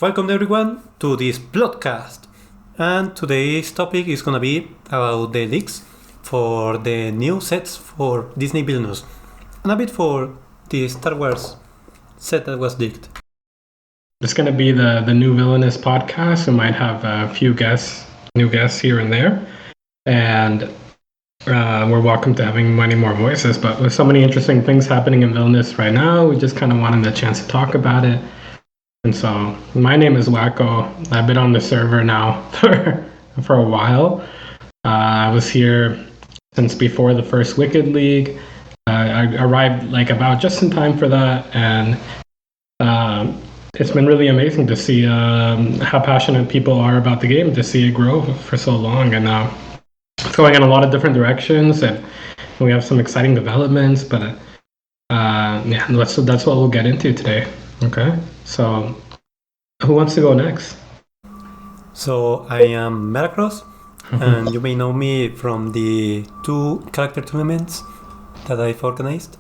welcome everyone to this podcast. And today's topic is gonna be about the leaks for the new sets for Disney Villainous, and a bit for the Star Wars set that was leaked. It's going to be the new Villainous podcast. We might have a few new guests here and there. And we're welcome to having many more voices. But with so many interesting things happening in Villainous right now, we just kind of wanted a chance to talk about it. And so my name is Waco. I've been on the server now for a while. I was here since before the first Wicked League. I arrived like about just in time for that. And it's been really amazing to see how passionate people are about the game, to see it grow for so long. And it's going in a lot of different directions, and we have some exciting developments. But yeah, that's what we'll get into today. Okay, so who wants to go next? So I am MetaCross, and you may know me from the 2 character tournaments that I've organized.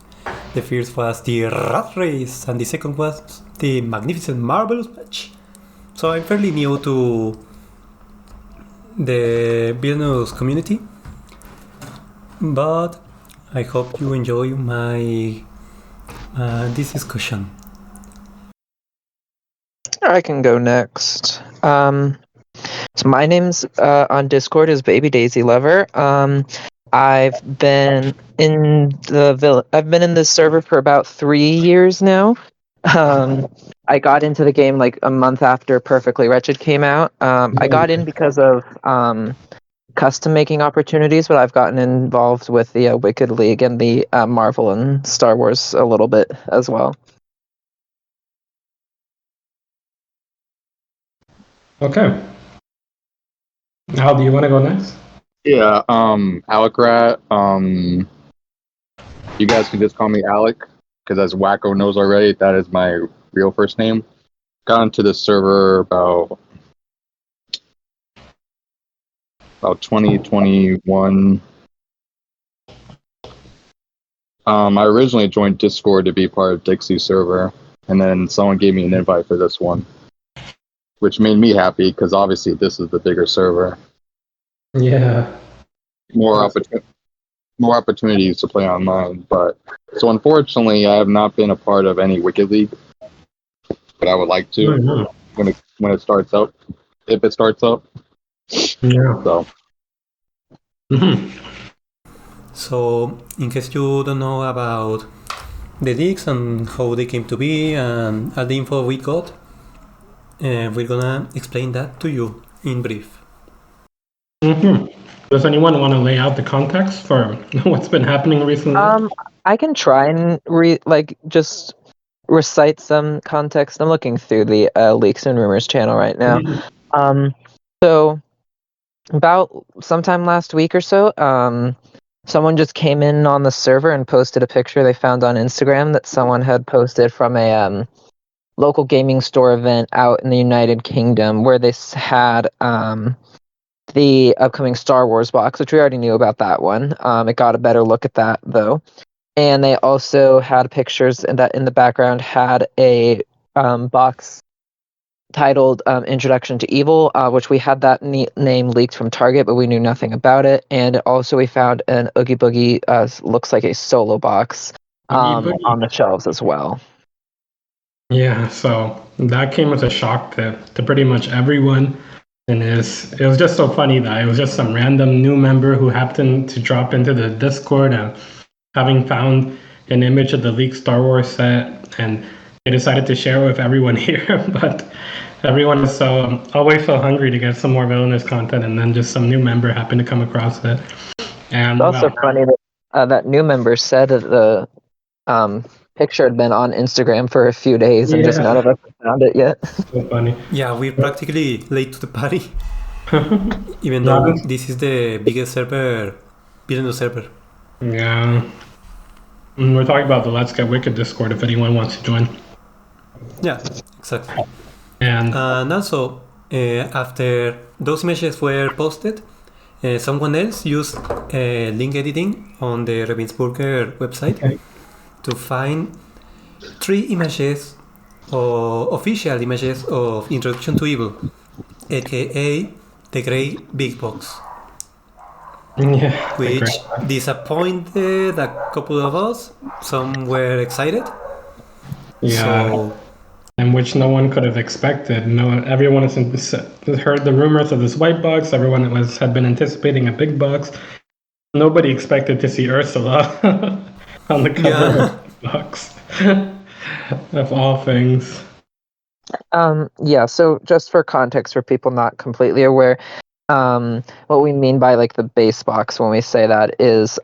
The first was the Rat Race, and the second was the Magnificent Marvelous Match. So I'm fairly new to the Villainous community, but I hope you enjoy my this discussion. I can go next. So my name's on Discord is Babydaisylover. I've been in the server for about 3 years now. I got into the game like a month after Perfectly Wretched came out. I got in because of custom making opportunities, but I've gotten involved with the Wicked League and the Marvel and Star Wars a little bit as well. Okay. Al, do you want to go next? Yeah, alecrat. You guys can just call me Alec, because as Waco knows already, that is my real first name. Got into the server about 2021. I originally joined Discord to be part of Dixie's server, and then someone gave me an invite for this one, which made me happy because obviously this is the bigger server. Yeah. More opportunities to play online, but so unfortunately I have not been a part of any Wicked League, but I would like to when it starts up, if it starts up. Yeah. So. So, in case you don't know about the leaks and how they came to be and all the info we got, we're gonna explain that to you in brief. Does anyone want to lay out the context for what's been happening recently? I can try and just recite some context. I'm looking through the Leaks and Rumors channel right now. So about sometime last week or so, someone just came in on the server and posted a picture they found on Instagram that someone had posted from a local gaming store event out in the United Kingdom, where they had the upcoming Star Wars box, which we already knew about that one. It got a better look at that though, and they also had pictures in the background had a box titled Introduction to Evil, which we had that name leaked from Target, but we knew nothing about it. And also we found an Oogie Boogie, looks like a solo box on the shelves as well. Yeah, so that came as a shock to pretty much everyone. And it was just so funny that it was just some random new member who happened to drop into the Discord and having found an image of the leaked Star Wars set, and they decided to share it with everyone here. But everyone is always so hungry to get some more Villainous content, and then just some new member happened to come across it. And it's also funny that that new member said that the picture had been on Instagram for a few days, and just none of us found it yet. So funny. Yeah, we're practically late to the party, even though this is the biggest server, Villainous server. Yeah. And we're talking about the Let's Get Wicked Discord if anyone wants to join. Yeah, exactly. And also, after those images were posted, someone else used link editing on the Ravensburger website to find 3 images official images of Introduction to Evil, aka the Great Big Box, Yeah, which disappointed a couple of us. Some were excited. yeah, So, and which no one could have expected. Everyone has heard the rumors of this white box. Everyone had been anticipating a big box. Nobody expected to see Ursula on the cover of the box. Of all things. Yeah, so just for context for people not completely aware, what we mean by like the base box when we say that is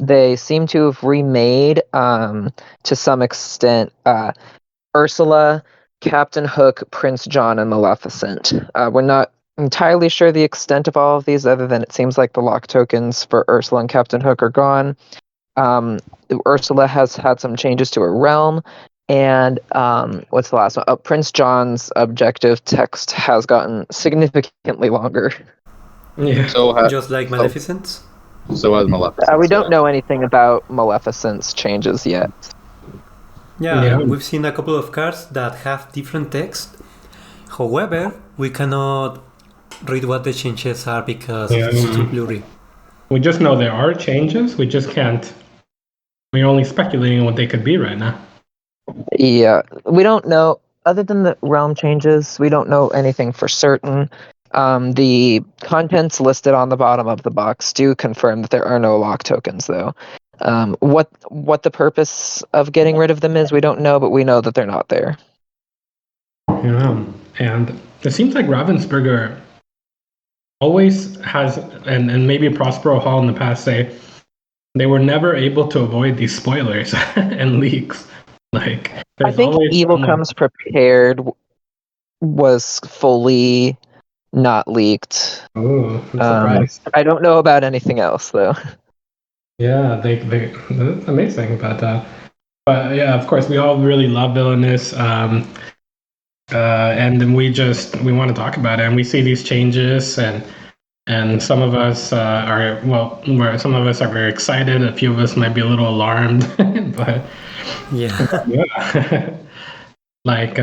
they seem to have remade to some extent Ursula, Captain Hook, Prince John, and Maleficent. We're not entirely sure the extent of all of these, other than it seems like the lock tokens for Ursula and Captain Hook are gone. Ursula has had some changes to her realm, and what's the last one? Prince John's objective text has gotten significantly longer. Yeah. just like Maleficent. So has Maleficent. We don't know anything about Maleficent's changes yet. Yeah, we've seen a couple of cards that have different text. However, we cannot read what the changes are because it's too blurry. We just know there are changes. We just can't. We're only speculating what they could be right now. Yeah, we don't know. Other than the realm changes, we don't know anything for certain. The contents listed on the bottom of the box do confirm that there are no lock tokens, though. What the purpose of getting rid of them is, we don't know, but we know that they're not there. Yeah, and it seems like Ravensburger always has, and maybe Prospero Hall in the past say, they were never able to avoid these spoilers and leaks. Like, I think Evil Comes Prepared was fully not leaked. Oh, I'm surprised. I don't know about anything else, though. Yeah, they that's amazing. But yeah, of course, we all really love Villainous, and then we want to talk about it, and we see these changes, and some of us some of us are very excited. A few of us might be a little alarmed, but yeah. Like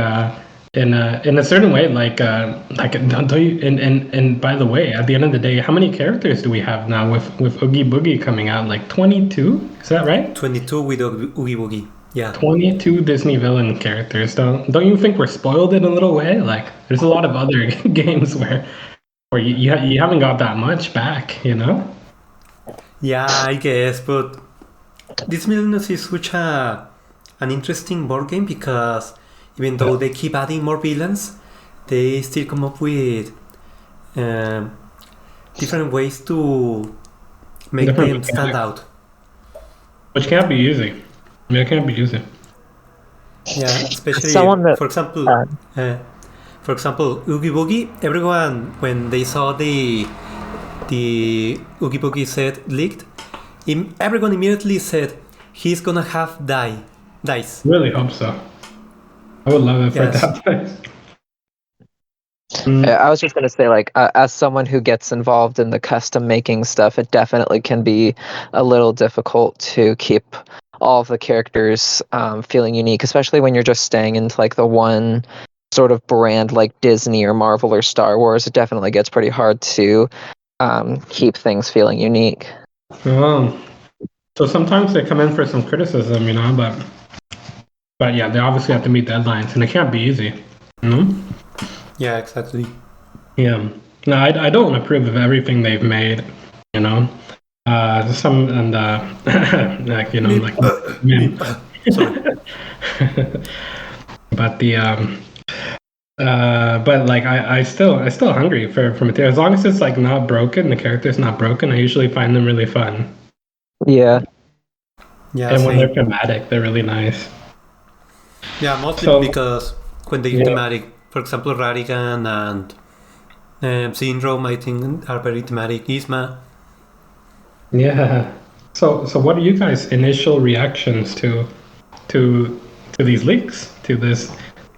in a certain way, don't you? And by the way, at the end of the day, how many characters do we have now with Oogie Boogie coming out? Like 22, is that right? 22 with Oogie Boogie. Yeah. 22 Disney villain characters. Don't you think we're spoiled in a little way? Like, there's a lot of other games where you haven't got that much back, you know? Yeah, I guess, but Disney Villainous is such an interesting board game because even though they keep adding more villains, they still come up with different ways to make them stand out. Which can't be easy. I mean, it can't be easy. Yeah, especially for example, Oogie Boogie. Everyone, when they saw the Oogie Boogie set leaked, everyone immediately said he's gonna have dice. Really hope so. I would love it for that. I was just going to say, like, as someone who gets involved in the custom making stuff, it definitely can be a little difficult to keep all of the characters feeling unique, especially when you're just staying into like the one sort of brand like Disney or Marvel or Star Wars. It definitely gets pretty hard to keep things feeling unique. So sometimes they come in for some criticism, you know, but yeah, they obviously have to meet deadlines, and it can't be easy. You know? Yeah, exactly. Yeah. No, I don't approve of everything they've made, you know. Some and like, you know, like but the but like I still hungry for material. As long as it's like not broken, the character's not broken, I usually find them really fun. Yeah. Yeah. And same. when they're thematic, they're really nice. Yeah, mostly because when they're thematic, for example, Rarigan and Syndrome, I think, are very thematic. Isma. Yeah. So what are you guys' initial reactions to these leaks? To this,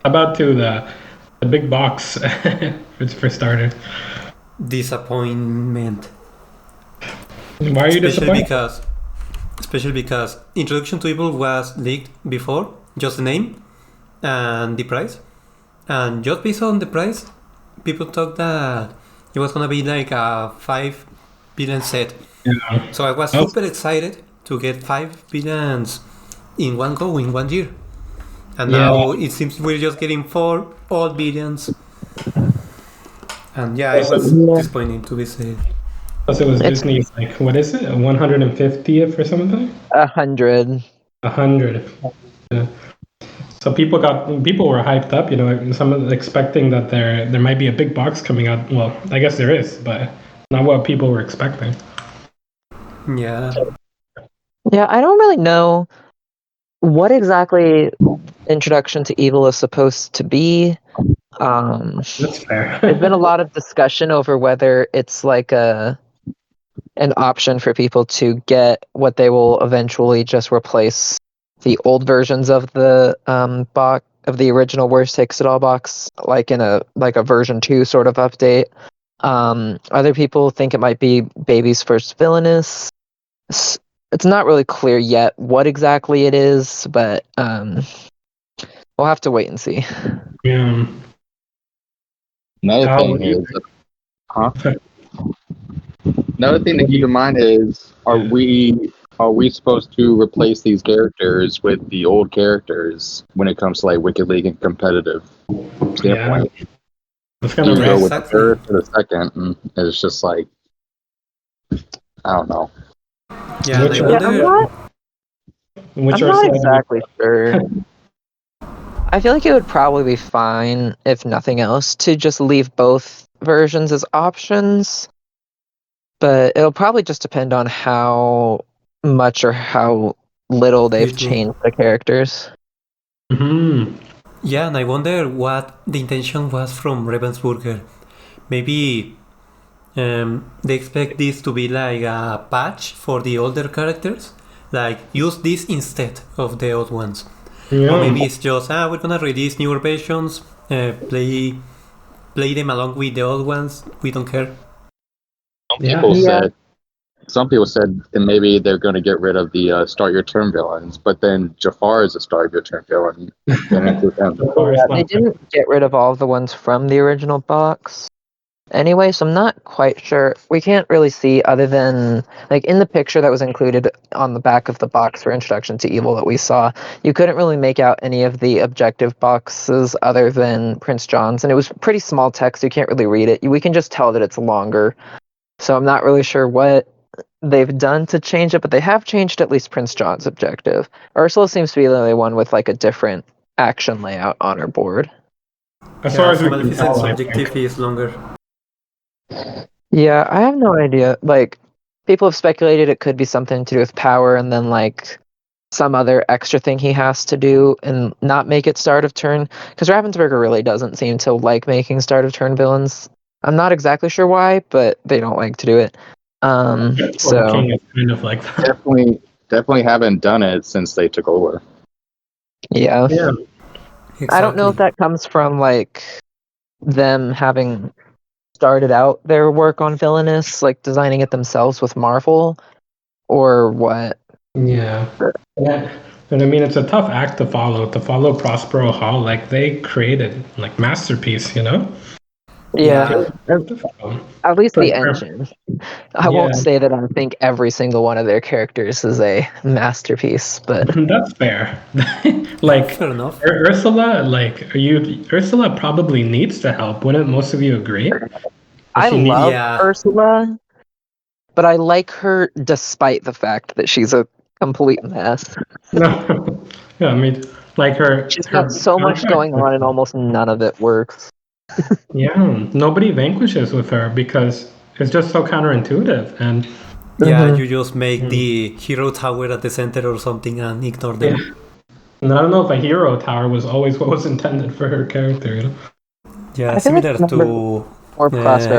about to the big box for starters? Disappointment. Why are you disappointed? Especially because Introduction to Evil was leaked before, just the name, and the price. And just based on the price, people thought that it was gonna be like a 5 billion set. Yeah. So I was super excited to get 5 billions in one go, in 1 year. And now it seems we're just getting 4 all billions. And yeah, it was disappointing to be said. Plus, it was Disney's, like, what is it, 150th or something? 100. 100. Yeah. So people were hyped up, some expecting that there might be a big box coming out. Well, I guess there is, but not what people were expecting. Yeah. Yeah, I don't really know what exactly Introduction to Evil is supposed to be. That's fair. There's been a lot of discussion over whether it's like an option for people to get what they will eventually just replace the old versions of the box of the original Worst Takes It All box, like in a version 2 sort of update. Other people think it might be Baby's First Villainous. It's not really clear yet what exactly it is, but we'll have to wait and see. Yeah. Another thing is, another thing to keep in mind is, are we supposed to replace these characters with the old characters when it comes to like Wicked League and competitive standpoint? Yeah. It's gonna You go with the exactly. third to the second, and it's just like, I don't know. Yeah, Which and I wonder. I'm not exactly sure. I feel like it would probably be fine, if nothing else, to just leave both versions as options. But it'll probably just depend on how much or how little they've changed the characters. Mm-hmm. Yeah, and I wonder what the intention was from Ravensburger. Maybe they expect this to be like a patch for the older characters. Like, use this instead of the old ones. Yeah. Or maybe it's just, we're gonna release newer versions, play them along with the old ones, we don't care. Some people said that maybe they're going to get rid of the start your turn villains, but then Jafar is a start your turn villain. They didn't get rid of all of the ones from the original box. Anyway, so I'm not quite sure. We can't really see, other than like in the picture that was included on the back of the box for Introduction to Evil that we saw, you couldn't really make out any of the objective boxes other than Prince John's, and it was pretty small text, you can't really read it. We can just tell that it's longer. So I'm not really sure what they've done to change it, but they have changed at least Prince John's objective. Ursula seems to be the only one with like a different action layout on her board. As far as we can Maleficent's tell, objective is longer. Yeah, I have no idea. Like, people have speculated it could be something to do with power, and then like some other extra thing he has to do and not make it start of turn. Because Ravensburger really doesn't seem to like making start of turn villains. I'm not exactly sure why, but they don't like to do it. So King is kind of like that. Definitely haven't done it since they took over. yeah. Exactly. I don't know if that comes from like them having started out their work on Villainous, like designing it themselves with Marvel, or what. Yeah. And I mean, it's a tough act to follow Prospero Hall. Like, they created like masterpiece, Yeah. At least the engine. I won't say that I think every single one of their characters is a masterpiece, but that's fair. Like, fair enough. Ursula, Ursula probably needs the help. Wouldn't most of you agree? I love Ursula, but I like her despite the fact that she's a complete mess. No. Yeah, I mean, like she's got so much going on and almost none of it works. Yeah, nobody vanquishes with her because it's just so counterintuitive. And you just make the hero tower at the center or something and ignore them. Yeah. And I don't know if a hero tower was always what was intended for her character. Yeah, similar to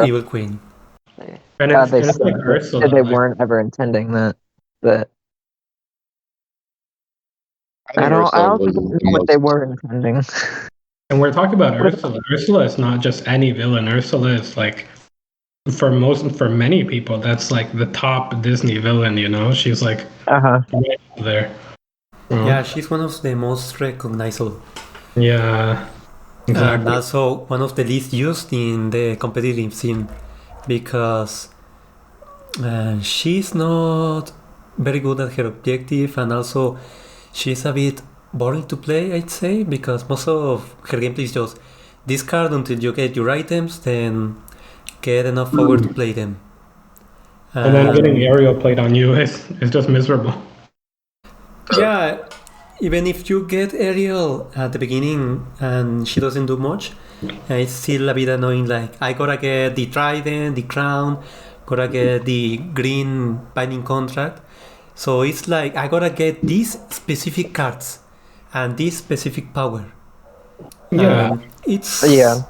Evil Queen. And it's like Ursula. They weren't ever intending that. But I don't know what they were intending. And we're talking about Ursula. Ursula is not just any villain. Ursula is like, for many people, that's like the top Disney villain. She's like right there. Yeah, she's one of the most recognizable. Yeah, And exactly. also one of the least used in the competitive scene because she's not very good at her objective, and also she's a bit boring to play, I'd say, because most of her gameplay is just discard until you get your items, then get enough power to play them. And then getting And aerial played on you is just miserable. yeah, even if you get Ariel at the beginning and she doesn't do much, it's still a bit annoying. Like, I gotta get the trident, the crown, gotta get the green binding contract. So it's like, I gotta get these specific cards and this specific power. Yeah. And it's. Yeah.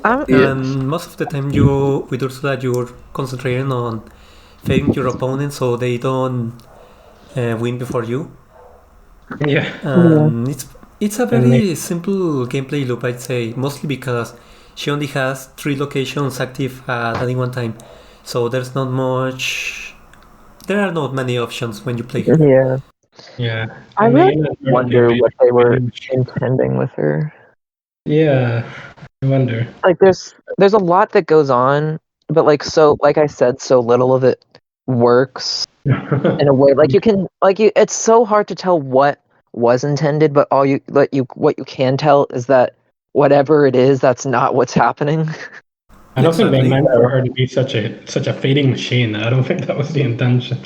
And most of the time, you with Ursula, you're concentrating on failing your opponent so they don't win before you. Yeah. And it's a And they, very simple gameplay loop, I'd say, mostly because she only has 3 locations active at any one time, so there's not much. There are not many options when you play her. Yeah. yeah. I And really they wonder what they were intending with her. Yeah. I wonder. Like there's a lot that goes on, but like I said, so little of it works in a way. Like it's so hard to tell what was intended, but what you can tell is that whatever it is, that's not what's happening. I don't think they Exactly. meant for her to be such a fading machine. I don't think that was the intention.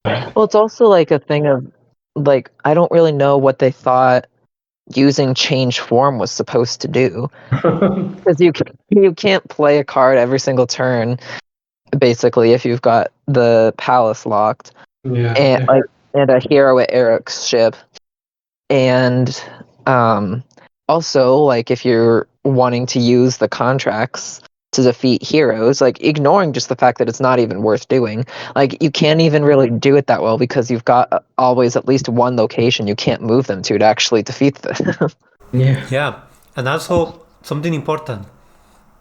Well, it's also like a thing of like I don't really know what they thought using change form was supposed to do, because you can't play a card every single turn basically if you've got the palace locked and yeah. and a hero at Eric's ship, and also like if you're wanting to use the contracts to defeat heroes, like ignoring just the fact that it's not even worth doing, like you can't even really do it that well because you've got always at least one location you can't move them to actually defeat them. Yeah. Yeah, and also something important.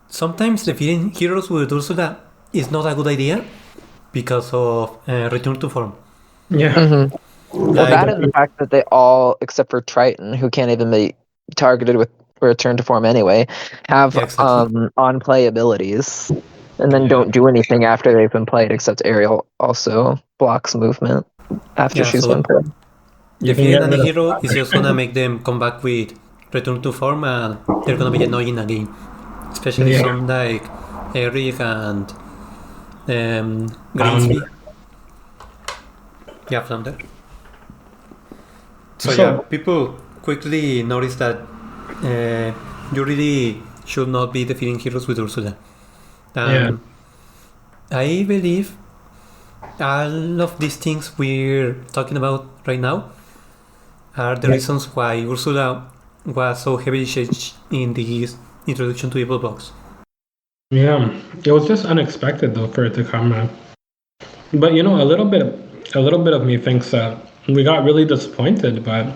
Sometimes defeating heroes with Ursula is not a good idea because of return to form. Yeah. Mm-hmm. Well, Like, that and the fact that they all, except for Triton, who can't even be targeted with return to form anyway, have yeah, exactly. on play abilities, and then don't do anything after they've been played. Except Ariel also blocks movement after Yeah, she's been so played. You can defeating get any rid of hero is just gonna make them come back with return to form, and they're gonna be annoying again. Especially Yeah. some like Eric and Flounder. Greensby. Yeah, Flounder. So So- yeah, people quickly notice that you really should not be defeating heroes with Ursula. And I believe all of these things we're talking about right now are the reasons why Ursula was so heavily changed in the introduction to Evil Box. Yeah, it was just unexpected though for it to come out. But you know, a little bit of me thinks that we got really disappointed, but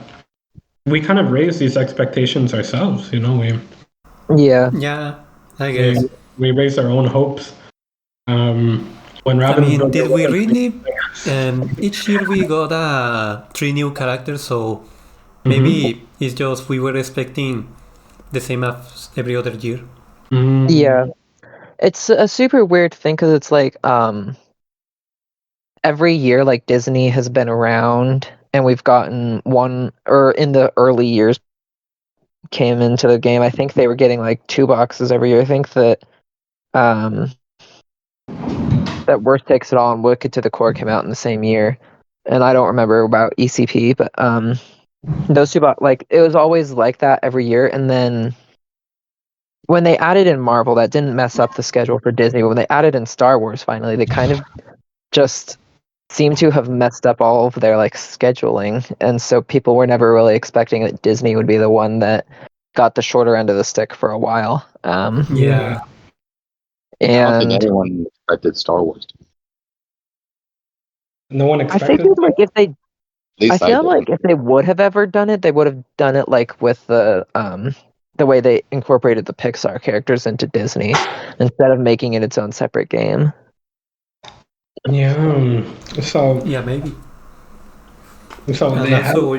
we kind of raised these expectations ourselves. You know, Yeah, Yeah, I guess. we raised our own hopes. When I Robin, mean, did we really? Each year we got 3 new characters, so maybe it's just we were expecting the same as every other year. yeah. It's a super weird thing because it's like every year like Disney has been around and we've gotten one, or in the early years came into the game, I think they were getting like 2 boxes every year. I think that that Worst Takes It All and Wicked to the Core came out in the same year, and I don't remember about ECP, but those two like it was always like that every year. And then when they added in Marvel, that didn't mess up the schedule for Disney, but when they added in Star Wars finally, they kind of just seem to have messed up all of their like scheduling, and so people were never really expecting that Disney would be the one that got the shorter end of the stick for a while. Yeah. I don't think And anyone expected Star Wars. no one I expected. figured like if they, At least I feel did. like if they would have ever done it, they would have done it like with the way they incorporated the Pixar characters into Disney instead of making it its own separate game. Yeah. So Yeah, maybe. so And they had. also,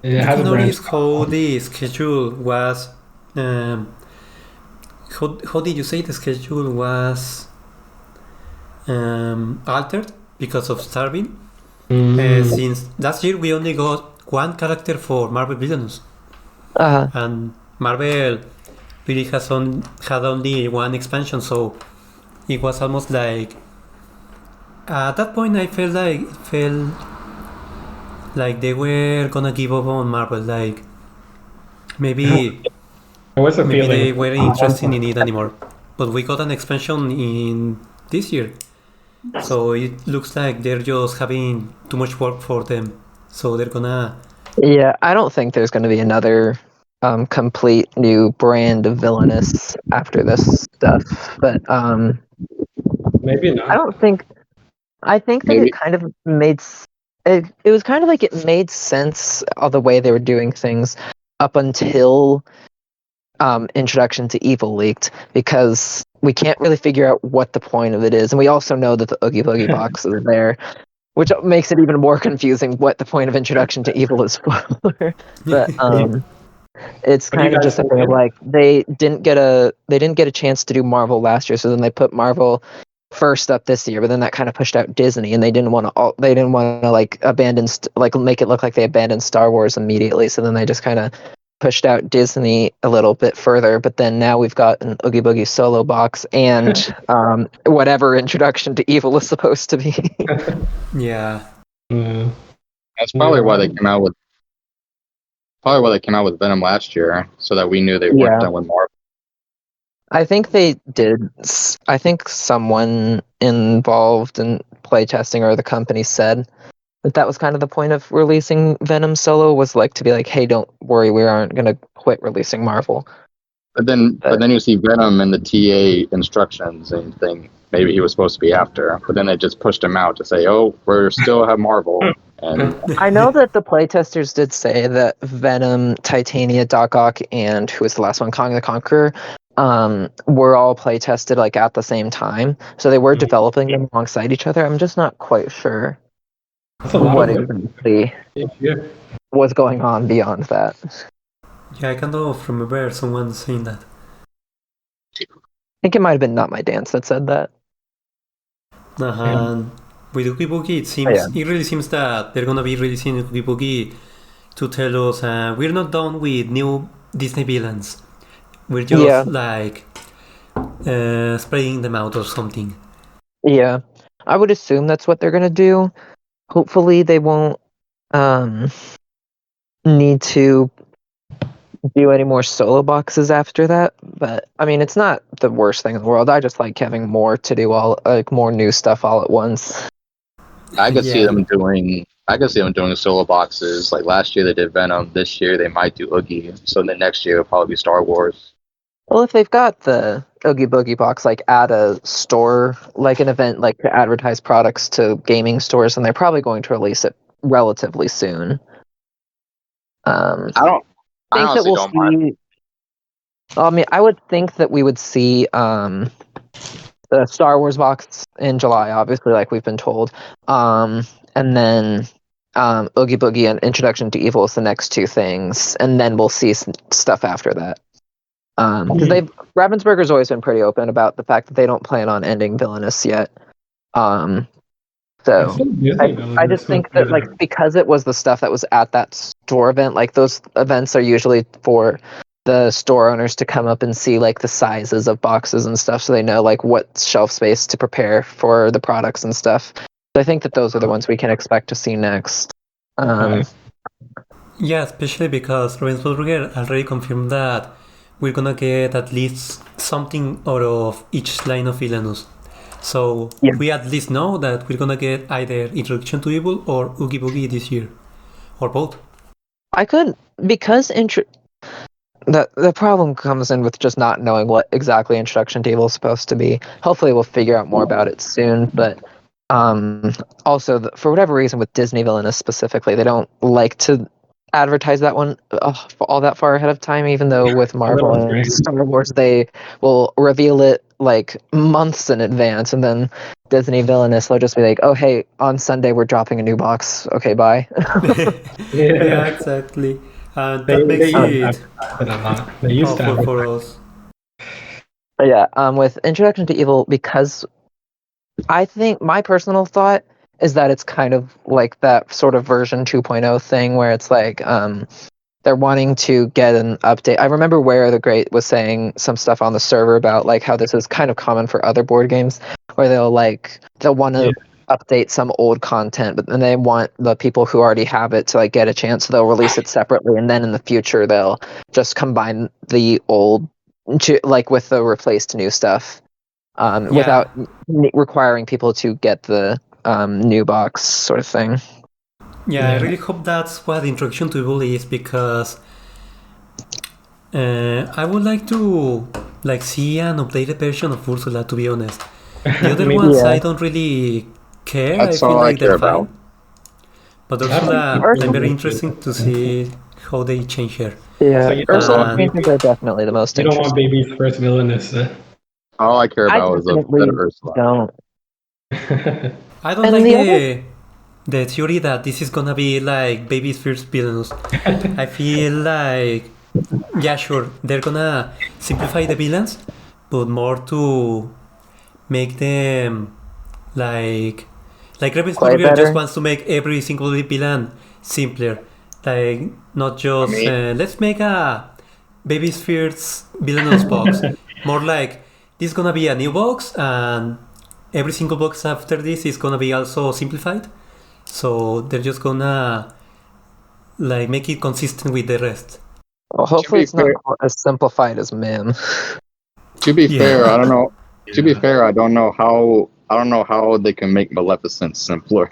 It Did has you a branch. notice how the schedule was? Um, how did you say the schedule was altered because of starving? Since last year we only got one character for Marvel Villainous, and Marvel really had only one expansion, so it was almost like at that point I felt like they were gonna give up on Marvel, like maybe There was a maybe feeling. they weren't interested in it anymore. But we got an expansion in this year, so it looks like they're just having too much work for them. So they're gonna. Yeah, I don't think there's going to be another complete new brand of Villainous after this stuff. But Maybe not. I don't think. I think that Maybe. it kind of made. It was kind of like it made sense of the way they were doing things up until Introduction to Evil leaked, because we can't really figure out what the point of it is, and we also know that the Oogie Boogie box is there, which makes it even more confusing what the point of Introduction to Evil is for. But it's What do you kind of guys just a think? thing of like they didn't get a chance to do Marvel last year, so then they put Marvel first up this year, but then that kind of pushed out Disney, and they didn't want to like abandon like make it look like they abandoned Star Wars immediately, so then they just kind of pushed out Disney a little bit further. But then now we've got an Oogie Boogie solo box and whatever Introduction to Evil is supposed to be. Yeah. That's probably why they came out with Venom last year, so that we knew they weren't done with Marvel. I think they did. I think someone involved in playtesting or the company said that was kind of the point of releasing Venom solo, was like to be like, hey, don't worry, we aren't going to quit releasing Marvel. But then you see Venom in the TA instructions and think maybe he was supposed to be after. But then they just pushed him out to say, oh, we're still have Marvel. And I know that the playtesters did say that Venom, Titania, Doc Ock, and who was the last one, Kong the Conqueror, were all playtested like at the same time. So they were developing them alongside each other. I'm just not quite sure what exactly was going on beyond that. Yeah, I kind of remember someone saying that. I think it might have been Not My Dance that said that. And with Oogie Boogie, it really seems that they're gonna be releasing Oogie Boogie to tell us we're not done with new Disney villains. We're just like spreading them out or something. Yeah, I would assume that's what they're gonna do. Hopefully, they won't need to do any more solo boxes after that. But I mean, it's not the worst thing in the world. I just like having more to do, more new stuff all at once. I could see them doing solo boxes. Like last year they did Venom. This year they might do Oogie. So the next year it'll probably be Star Wars. Well, if they've got the Oogie Boogie box like at a store, like an event, like to advertise products to gaming stores, and they're probably going to release it relatively soon. I honestly don't mind. I mean, I would think that we would see the Star Wars box in July, obviously, like we've been told, and then Oogie Boogie and Introduction to Evil is the next two things, and then we'll see stuff after that. Because Ravensburger's always been pretty open about the fact that they don't plan on ending Villainous yet. So I just think that like because it was the stuff that was at that store event, like those events are usually for the store owners to come up and see like the sizes of boxes and stuff, so they know like what shelf space to prepare for the products and stuff. So I think that those are the ones we can expect to see next. Yeah, especially because Ravensburger already confirmed that we're gonna get at least something out of each line of Villainous. So we at least know that we're gonna get either Introduction to Evil or Oogie Boogie this year, or both. The problem comes in with just not knowing what exactly Introduction to Evil is supposed to be. Hopefully we'll figure out more about it soon, but also for whatever reason with Disney Villainous specifically, they don't like to advertise that one all that far ahead of time, even though with Marvel and Star Wars they will reveal it like months in advance, and then Disney Villainous, they'll just be like, "Oh, hey, on Sunday we're dropping a new box. Okay, bye." Yeah, exactly. And They that makes used to it have it a lot. They used to awful have for it. us. But yeah, with Introduction to Evil, because I think my personal thought is that it's kind of like that sort of version 2.0 thing where it's like they're wanting to get an update. I remember Where the Great was saying some stuff on the server about like how this is kind of common for other board games where they'll want to update some old content, but then they want the people who already have it to like get a chance, so they'll release it separately, and then in the future they'll just combine the old to like with the replaced new stuff. Without requiring people to get the new box sort of thing. Yeah, I really hope that's what Introduction to Evil is, because I would like to like see an updated version of Ursula, to be honest. The other ones I don't really care. That's I feel all I like they're care fine. about. But Ursula, I'm very interested to see how they change her. Yeah, So you Ursula don't changes are definitely the most You don't interesting. want Baby's first Villainous. All I care I about is a definitely better Ursula. don't. I don't And like the the theory that this is gonna be like Baby's first villainous. I feel like, yeah, sure, they're gonna simplify the villains, but more to make them like Play Ravensburger better. just wants to make every single villain simpler, like not just let's make a Baby's first villainous box. More like this is gonna be a new box, and every single box after this is gonna be also simplified. So they're just gonna like make it consistent with the rest. Well, hopefully be it's not fair- as simplified as Mim. To be Yeah. fair, I don't know. To be Yeah. fair, I don't know how they can make Maleficent simpler.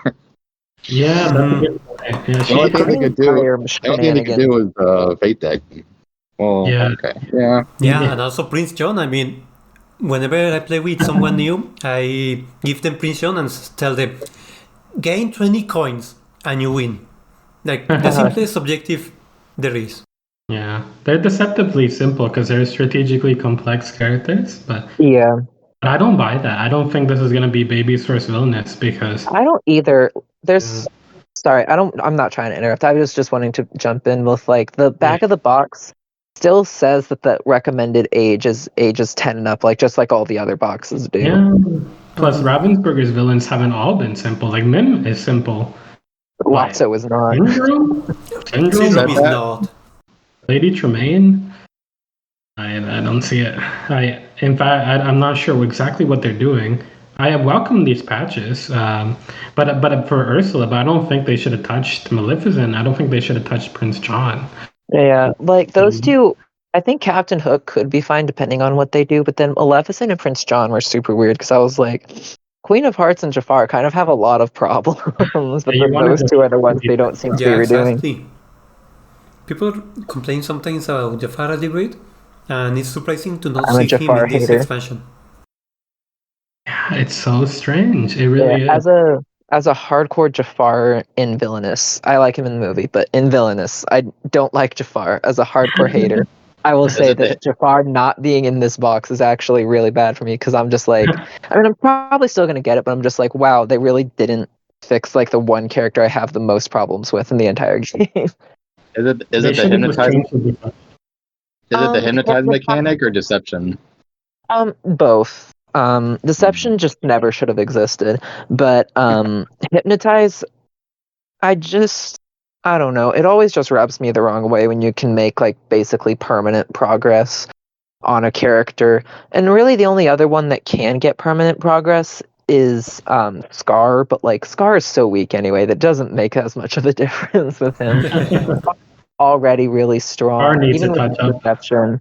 Yeah, that's a good point. Yeah, The only thing they could do, Entire the only thing they could do is fate deck. Well, Yeah. okay, yeah. Yeah, and also Prince John. I mean, whenever I play with someone new, I give them Prince John and tell them, gain 20 coins and you win. Like the simplest objective there is. Yeah, they're deceptively simple because they're strategically complex characters, but Yeah, I don't buy that. I don't think this is gonna be Baby's first villainous because I don't either. Sorry, I'm not trying to interrupt. I was just wanting to jump in with like the back of the box still says that the recommended age is ages 10 and up, like just like all the other boxes do. yeah. Plus, Ravensburger's villains haven't all been simple. Like Mim is simple. Waco is not. Syndrome Syndrome is not. Lady Tremaine. I don't see it. In fact, I'm not sure exactly what they're doing. I welcome these patches, but for Ursula, but I don't think they should have touched Maleficent. I don't think they should have touched Prince John. Yeah, like those two. I think Captain Hook could be fine depending on what they do, but then Maleficent and Prince John were super weird because I was like, Queen of Hearts and Jafar kind of have a lot of problems, but you then wanted those to- two are the ones they don't seem to be Yeah, redoing. exactly. People complain sometimes about Jafar as the Great, and it's surprising to not I'm a see him Jafar in this hater. expansion. It's so strange. It really Yeah, is. as a hardcore Jafar in Villainous, I like him in the movie, but in Villainous, I don't like Jafar. As a hardcore hater, I will say that Jafar not being in this box is actually really bad for me because I'm just like, I mean, I'm probably still gonna get it, but I'm just like, wow, they really didn't fix like the one character I have the most problems with in the entire game. Is it They the should have just hypnotize? changed it. Is it the hypnotize Hypnotize- mechanic or deception? Both. Deception just never should have existed, but hypnotize, I don't know. It always just rubs me the wrong way when you can make like basically permanent progress on a character. And really the only other one that can get permanent progress is Scar, but like Scar is so weak anyway that doesn't make as much of a difference with him. Already really strong. Scar needs even to with touch up. deception.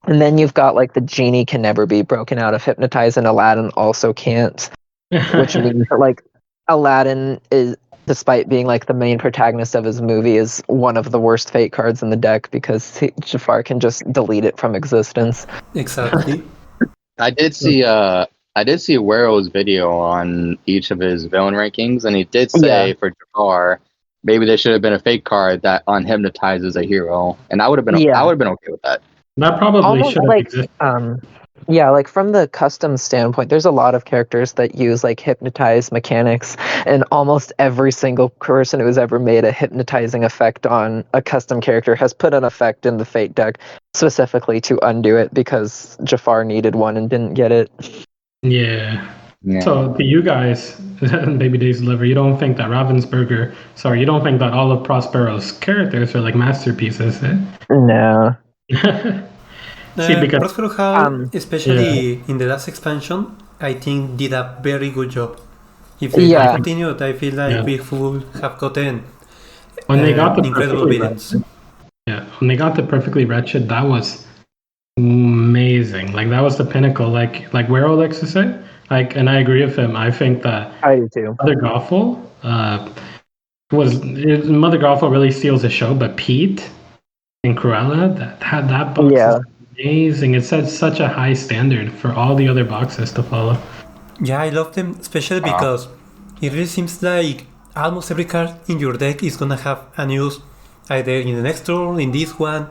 And then you've got like the genie can never be broken out of hypnotize, and Aladdin also can't, which means that like Aladdin is, despite being like the main protagonist of his movie, is one of the worst fate cards in the deck because Jafar can just delete it from existence. Exactly. I did see Wero's video on each of his villain rankings, and he did say for Jafar, maybe there should have been a fake card that unhypnotizes a hero, and I would have been okay with that. That probably Almost should have like existed. Yeah, like from the custom standpoint, there's a lot of characters that use like hypnotize mechanics, and almost every single person who has ever made a hypnotizing effect on a custom character has put an effect in the Fate deck specifically to undo it because Jafar needed one and didn't get it. Yeah. Yeah. So to you guys, Babydaisylover, you don't think that you don't think that all of Prospero's characters are like masterpieces, eh? No. See, because Prospero Hall, especially yeah. in the last expansion, I think did a very good job. If they Yeah. had continued, I feel like Yeah. we would have gotten when they got the incredible perfectly villains. wretched, when they got the perfectly wretched, that was amazing. Like that was the pinnacle. Like where Alexis said, like, and I agree with him. I think that I do too. Mother Gothel Mother Gothel really steals the show, but Pete and Cruella, that box Yeah. is amazing. It set such a high standard for all the other boxes to follow. Yeah, I love them, especially because it really seems like almost every card in your deck is gonna have an use either in the next turn, in this one,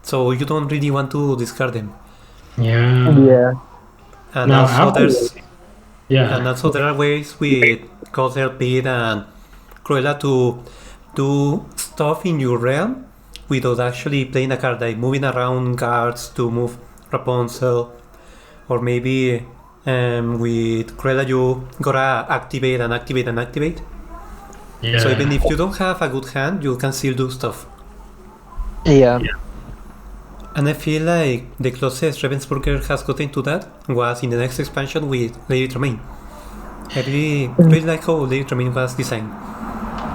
so you don't really want to discard them. Yeah. Yeah. And Now, also there are ways with Gothel, Pete, and Cruella to do stuff in your realm without actually playing a card, like moving around cards to move Rapunzel, or maybe with Cruella you gotta activate and activate and activate. Yeah. So even if you don't have a good hand, you can still do stuff. Yeah. And I feel like the closest Ravensburger has gotten to that was in the next expansion with Lady Tremaine. I really like how Lady Tremaine was designed.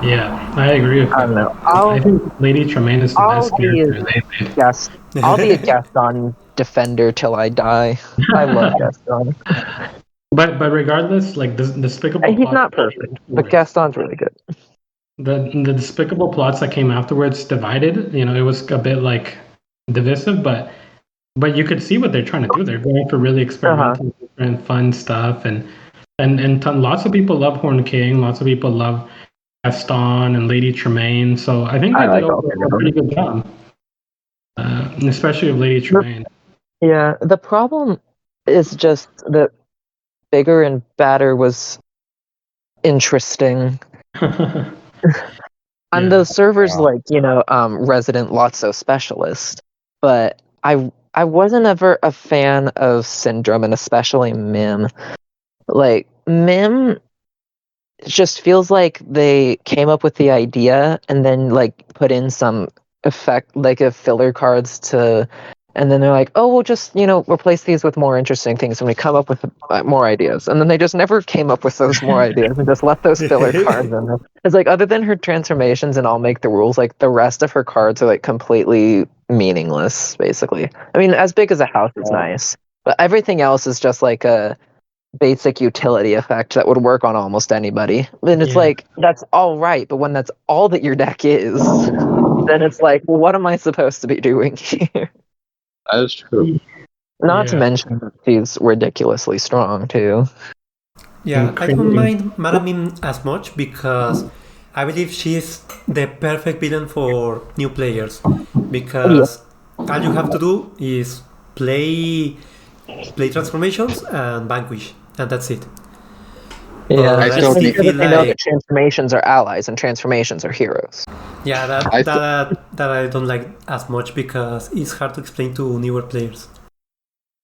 Yeah, I agree with you. I don't know. I think Lady Tremaine is the best character they made. Yes. I'll be a Gaston defender till I die. I love Gaston. But regardless, like the despicable He's plots not perfect, but Gaston's really good. the despicable plots that came afterwards divided. It was a bit like divisive, but you could see what they're trying to do. They're going for really experimental, different, fun stuff, and lots of people love Horn King. Lots of people love Gaston and Lady Tremaine. So I think they did a pretty good job, especially with Lady Tremaine. Yeah, the problem is just that Bigger and Badder was interesting. On those servers, like Resident Lotso Specialist, but I wasn't ever a fan of Syndrome, and especially Mim. Like Mim just feels like they came up with the idea and then like put in some effect, like a filler cards to, and then they're like, oh, we'll just replace these with more interesting things, and we come up with more ideas, and then they just never came up with those more ideas and just left those filler cards in there. It's like, other than her transformations and I'll make the rules, like the rest of her cards are like completely meaningless, basically. I mean, as big as a house is nice, but everything else is just like a basic utility effect that would work on almost anybody. And it's like, that's all right, but when that's all that your deck is, then it's like, well, what am I supposed to be doing here? That is true. Not to mention that she's ridiculously strong too. Yeah, I don't mind Maramim as much because I believe she's the perfect villain for new players, because all you have to do is play transformations and vanquish, and that's it. Yeah, I still feel feel like that transformations are allies and transformations are heroes. Yeah, that I don't like as much because it's hard to explain to newer players.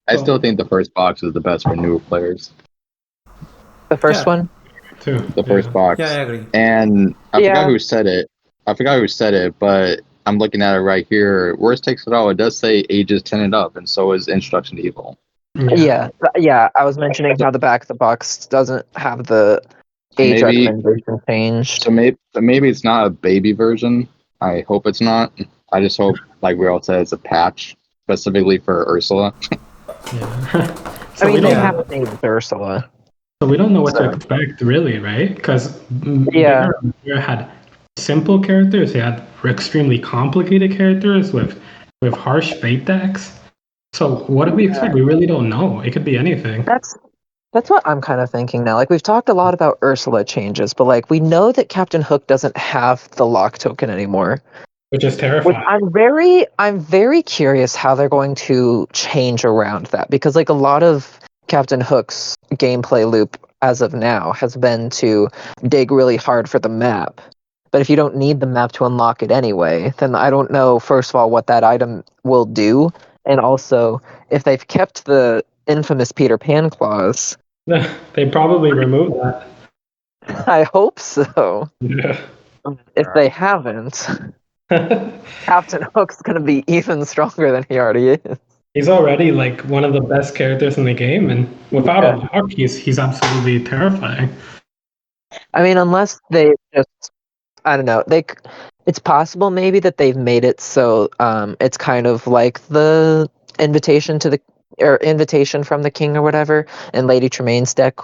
I still think the first box is the best for newer players. The first one? Too. The first box. Yeah, I agree. And I forgot who said it, but I'm looking at it right here. Worst takes it all. It does say ages 10 and up, and so is Introduction to Evil. Yeah. I was mentioning how the back of the box doesn't have the age recommendation changed. So maybe it's not a baby version. I hope it's not. I just hope, like we all said, it's a patch specifically for Ursula. I mean, they have named Ursula. So we don't know what to expect, really, right? Because Bigger had simple characters. They had extremely complicated characters with harsh fate decks. So what do we expect? We really don't know. It could be anything. That's what I'm kind of thinking now. Like, we've talked a lot about Ursula changes, but like we know that Captain Hook doesn't have the lock token anymore. which is Which terrifying. I'm very curious how they're going to change around that, because like a lot of Captain Hook's gameplay loop as of now has been to dig really hard for the map. But if you don't need the map to unlock it anyway, then I don't know, first of all, what that item will do, and also if they've kept the infamous Peter Pan clause. They probably removed that. I hope so. Yeah. If they haven't, Captain Hook's gonna be even stronger than he already is. He's already like one of the best characters in the game, and without Yeah. a lock, he's absolutely terrifying. I mean, unless they just, I don't know, it's possible maybe that they've made it so it's kind of like the invitation to the or invitation from the king or whatever in Lady Tremaine's deck,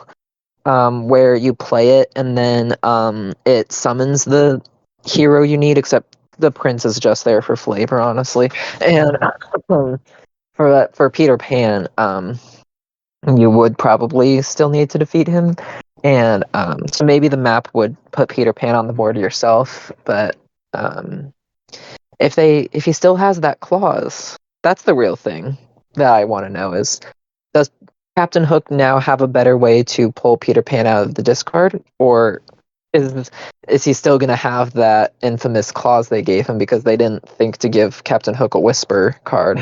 where you play it and then it summons the hero you need, except the prince is just there for flavor, honestly. And for Peter Pan, you would probably still need to defeat him, and so maybe the map would put Peter Pan on the board yourself. But if he still has that clause, that's the real thing that I want to know is, does Captain Hook now have a better way to pull Peter Pan out of the discard, or is he still going to have that infamous clause they gave him because they didn't think to give Captain Hook a Whisper card?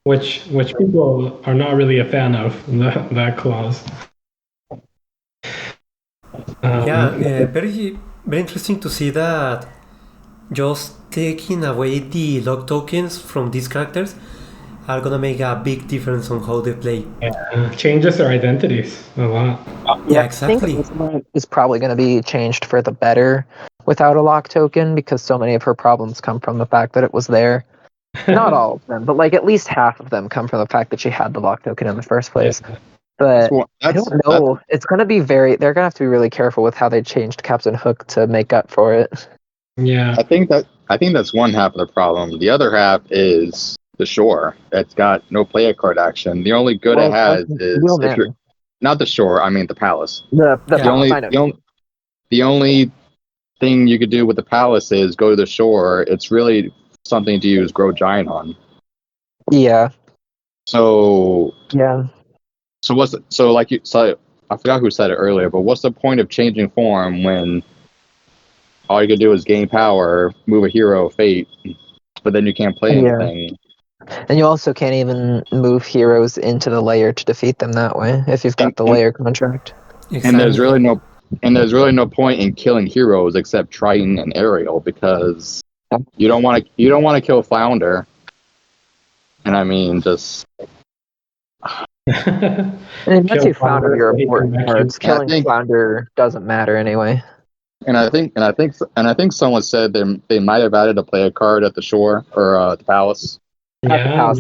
which people are not really a fan of, that clause. Very very interesting to see that just taking away the lock tokens from these characters are gonna make a big difference on how they play. Changes their identities a lot. Yeah, I exactly. think this is probably going to be changed for the better without a lock token, because so many of her problems come from the fact that it was there. Not all of them, but like at least half of them come from the fact that she had the lock token in the first place. But I don't know. It's going to be they're going to have to be really careful with how they changed Captain Hook to make up for it. Yeah. I think that's one half of the problem. The other half is the shore. It's got no player card action. The only good it has is if you're not the shore. I mean the palace. The only thing you could do with the palace is go to the shore. It's really something to use Grow Giant on. Yeah. So yeah. So I forgot who said it earlier, but what's the point of changing form when all you could do is gain power, move a hero, fate, but then you can't play anything. And you also can't even move heroes into the layer to defeat them that way if you've got the layer contract. Exactly. And there's really no point in killing heroes except Triton and Ariel, because you don't want to kill Flounder. And I mean, just and once you found your important cards, killing Flounder doesn't matter anyway. And I think someone said they might have added a player card at the shore or the palace. Yeah,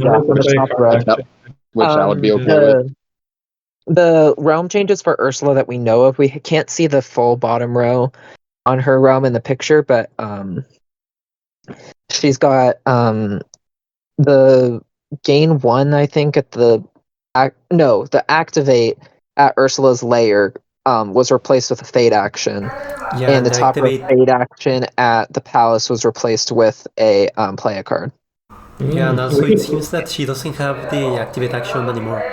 which I would be okay with. The realm changes for Ursula that we know of, we can't see the full bottom row on her realm in the picture, but she's got the gain 1, I think, at the activate at Ursula's lair was replaced with a fade action. Yeah, and the top row fade action at the palace was replaced with a play a card. Yeah, and also it seems that she doesn't have the activate action anymore.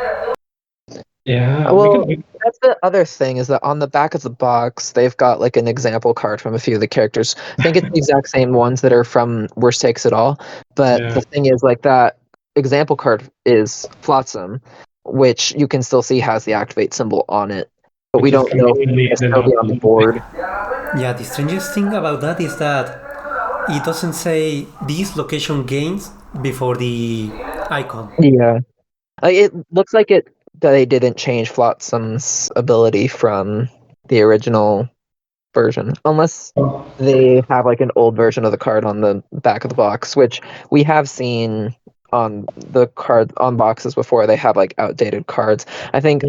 Yeah. Well, that's the other thing, is that on the back of the box, they've got like an example card from a few of the characters. I think it's the exact same ones that are from Worst Takes It All. But the thing is, like, that example card is Flotsam, which you can still see has the activate symbol on it. But we don't know if it's still on the board. Yeah, the strangest thing about that is that it doesn't say these location gains before the icon. Yeah. It looks like they didn't change Flotsam's ability from the original version, unless they have like an old version of the card on the back of the box, which we have seen on the card on boxes before. They have like outdated cards. I think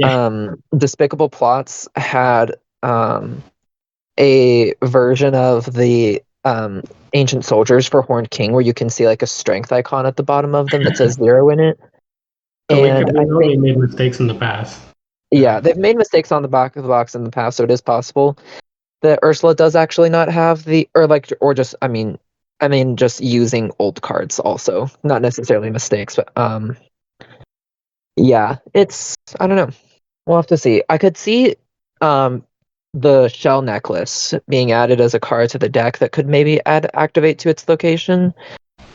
Despicable Plots had a version of the Ancient Soldiers for Horned King where you can see like a strength icon at the bottom of them that says 0 in it. So and I know they made mistakes in the past. Yeah, they've made mistakes on the back of the box in the past, so it is possible that Ursula does actually not have I mean, just using old cards also, not necessarily mistakes, but yeah, it's I don't know. We'll have to see. I could see the shell necklace being added as a card to the deck that could maybe activate to its location.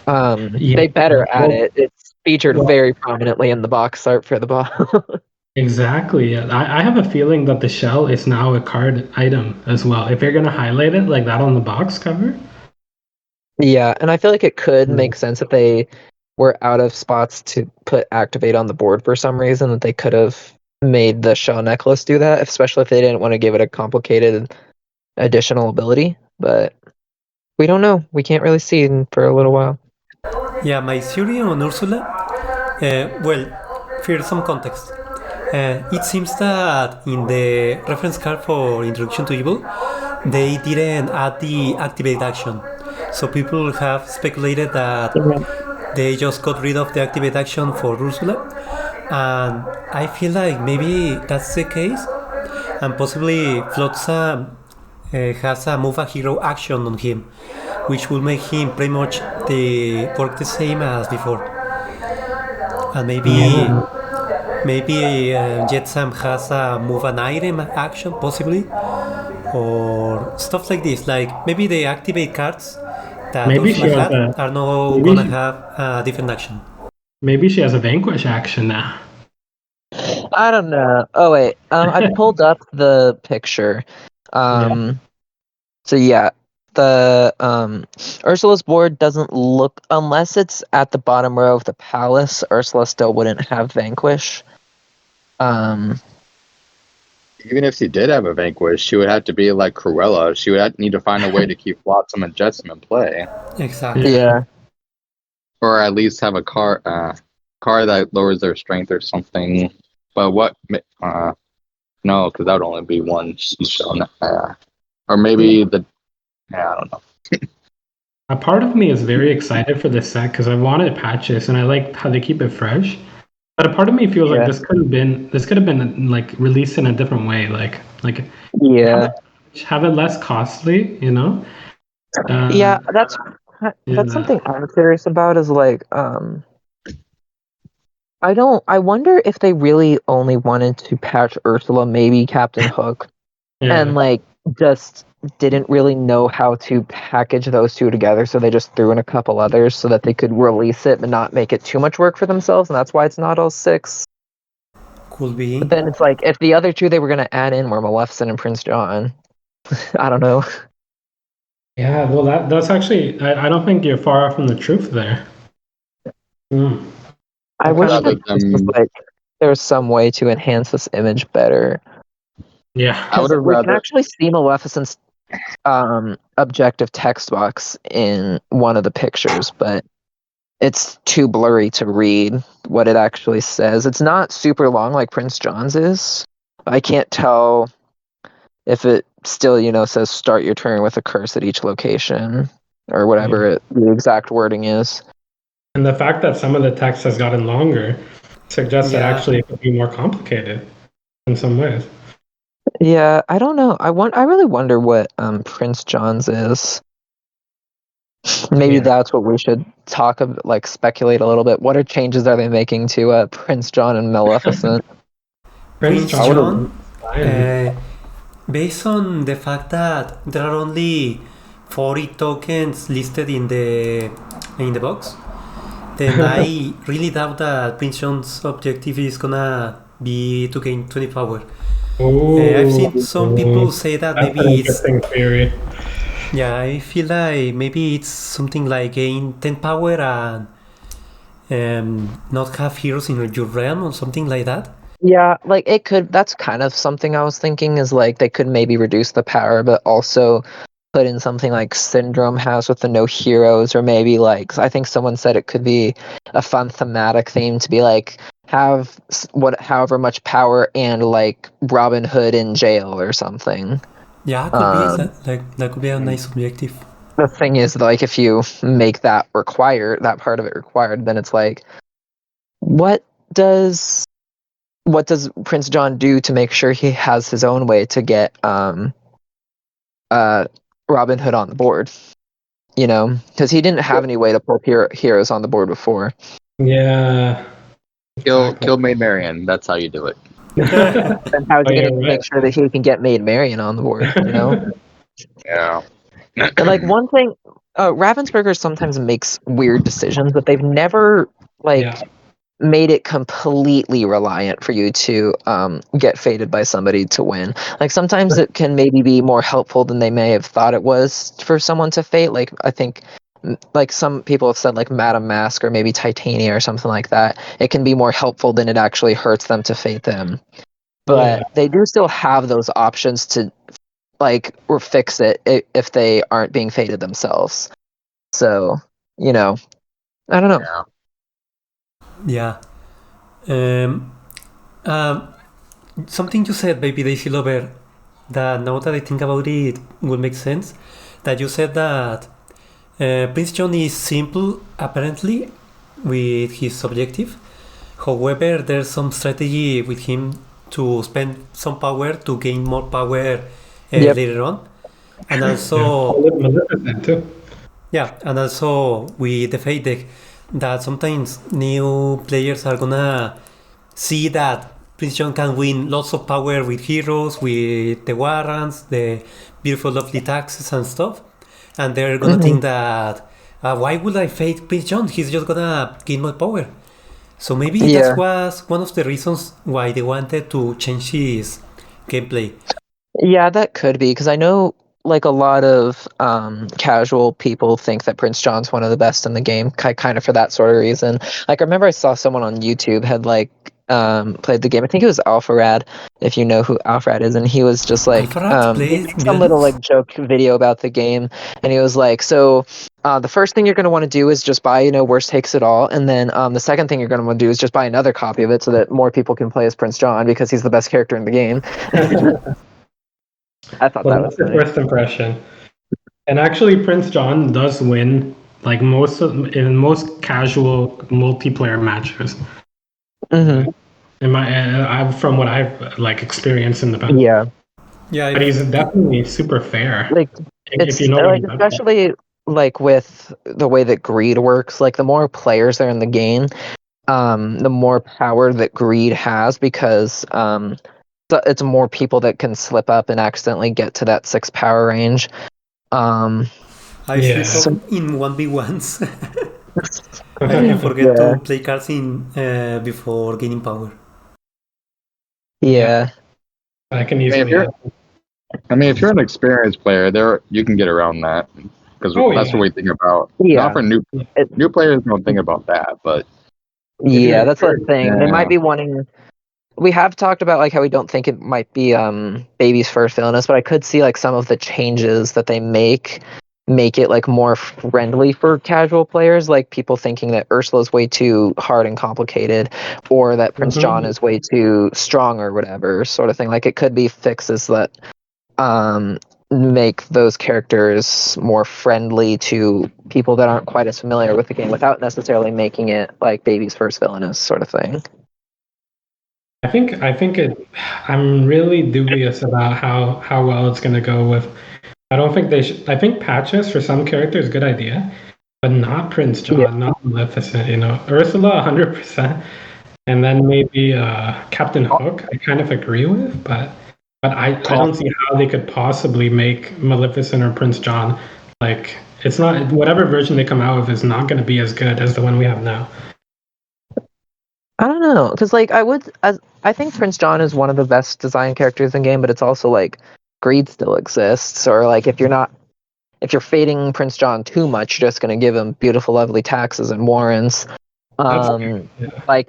They better add it. It's featured very prominently in the box art for the box. Exactly. Yeah. I have a feeling that the shell is now a card item as well. If you're gonna highlight it like that on the box cover. Yeah, and I feel like it could make sense if they were out of spots to put activate on the board for some reason, that they could have made the shell necklace do that, especially if they didn't want to give it a complicated additional ability. But we don't know. We can't really see for a little while. Yeah, my theory on Ursula. Well, for some context. It seems that in the reference card for Introduction to Evil, they didn't add the activate action. So people have speculated that they just got rid of the activate action for Ursula. And I feel like maybe that's the case. And possibly Flotsam has a move a hero action on him, which will make him pretty much work the same as before. And maybe Jetsam has a move an item action, possibly, or stuff like this. Like maybe they activate cards that Maybe she Ursula has had are now gonna have a different action. Maybe she has a vanquish action now. I don't know. Oh wait, I pulled up the picture. So yeah, the Ursula's board doesn't look, unless it's at the bottom row of the palace, Ursula still wouldn't have vanquish. Even if she did have a vanquish, she would have to be like Cruella. She would need to find a way to keep Flotsam and Jetsam in play. Exactly. Yeah. Or at least have a car that lowers their strength or something. But what? No, because that would only be one shell. Or maybe I don't know. A part of me is very excited for this set because I wanted patches and I like how they keep it fresh. But a part of me feels like this could have been like released in a different way, like have it less costly, you know? That's something I'm curious about. Is like I wonder if they really only wanted to patch Ursula, maybe Captain Hook, and like just didn't really know how to package those two together, so they just threw in a couple others so that they could release it but not make it too much work for themselves, and that's why it's not all 6. Could be. But then it's like, if the other two they were going to add in were Maleficent and Prince John, I don't know. Yeah, well, that's actually, I don't think you're far off from the truth there. I wish that this was like, there's some way to enhance this image better. Yeah, I would have We rather. can actually see Maleficent's objective text box in one of the pictures, but it's too blurry to read what it actually says. It's not super long like Prince John's is. I can't tell if it still, says start your turn with a curse at each location or whatever the exact wording is. And the fact that some of the text has gotten longer suggests that actually it could be more complicated in some ways. Yeah, I don't know. I really wonder what Prince John's is. Maybe that's what we should talk about, like speculate a little bit. What changes are they making to Prince John and Maleficent? Prince John, based on the fact that there are only 40 tokens listed in the box, then I really doubt that Prince John's objective is gonna be to gain 20 power. I've seen some people say that maybe it's interesting theory. Yeah, I feel like maybe it's something like gain 10 power and not have heroes in your realm or something like that. Yeah, like it could. That's kind of something I was thinking, is like they could maybe reduce the power, but also put in something like Syndrome has with the no heroes, or maybe like, I think someone said it could be a fun thematic theme to be like have however much power and like Robin Hood in jail or something. Yeah, could be that could be a nice objective. The thing is, like, if you make that part of it required, then it's like, what does Prince John do to make sure he has his own way to get Robin Hood on the board? because he didn't have any way to pull heroes on the board before. Yeah. Kill Maid Marian. That's how you do it. And how is he Oh, going to you're make right. sure that he can get Maid Marian on the board? Yeah. And like one thing, Ravensburger sometimes makes weird decisions, but they've never Yeah. made it completely reliant for you to get fated by somebody to win. Like sometimes it can maybe be more helpful than they may have thought it was for someone to fate. Like I think like some people have said like Madame Mask or maybe Titania or something like that. It can be more helpful than it actually hurts them to fate them. But they do still have those options to or fix it if they aren't being fated themselves. So, I don't know. Yeah. Um, um, Something you said, Babydaisylover, that now that I think about it will make sense. That you said that Prince John is simple, apparently, with his objective. However, there's some strategy with him to spend some power to gain more power later on. And also, Maleficent too. yeah, and also with the Fate deck, that sometimes new players are gonna see that Prince John can win lots of power with heroes, with the warrants, the beautiful, lovely taxes and stuff, and they're gonna think that why would I fate Prince John? He's just gonna gain more power. So maybe that was one of the reasons why they wanted to change his gameplay. Yeah, that could be, because I know like a lot of casual people think that Prince John's one of the best in the game, kind of for that sort of reason. Like I remember I saw someone on YouTube had played the game. I think it was Alpharad, if you know who Alpharad is, and he was just like some little like joke video about the game, and he was like, so the first thing you're going to want to do is just buy Worst Takes It All, and then the second thing you're going to want to do is just buy another copy of it so that more people can play as Prince John because he's the best character in the game. I thought that was the first impression. And actually, Prince John does win like in most casual multiplayer matches. Mm-hmm. From what I've experienced in the past. Yeah, but he's definitely super fair. Like if you know, especially like with the way that greed works. Like the more players are in the game, the more power that greed has, because it's more people that can slip up and accidentally get to that 6 power range. I slip up in 1v1s. I forget to play cards in before gaining power. Yeah. I can easily. If you're an experienced player, you can get around that, because that's what we think about. Yeah. Not for new players, don't think about that, but yeah, that's the thing. They might be wanting. We have talked about like how we don't think it might be Baby's first villainous, but I could see like some of the changes that they make it like more friendly for casual players, like people thinking that Ursula's way too hard and complicated, or that Prince John is way too strong or whatever sort of thing. Like it could be fixes that make those characters more friendly to people that aren't quite as familiar with the game, without necessarily making it like Baby's first villainous sort of thing. I think I'm really dubious about how well it's going to go with. I don't think they should. I think patches for some characters, good idea, but not Prince John, not Maleficent. Ursula, 100%, and then maybe Captain Hook. I kind of agree with, but I don't see how they could possibly make Maleficent or Prince John it's not, whatever version they come out with is not going to be as good as the one we have now. I don't know, because I think Prince John is one of the best designed characters in the game, but it's also like greed still exists, or like if you're fading Prince John too much, you're just going to give him beautiful, lovely taxes and warrants, like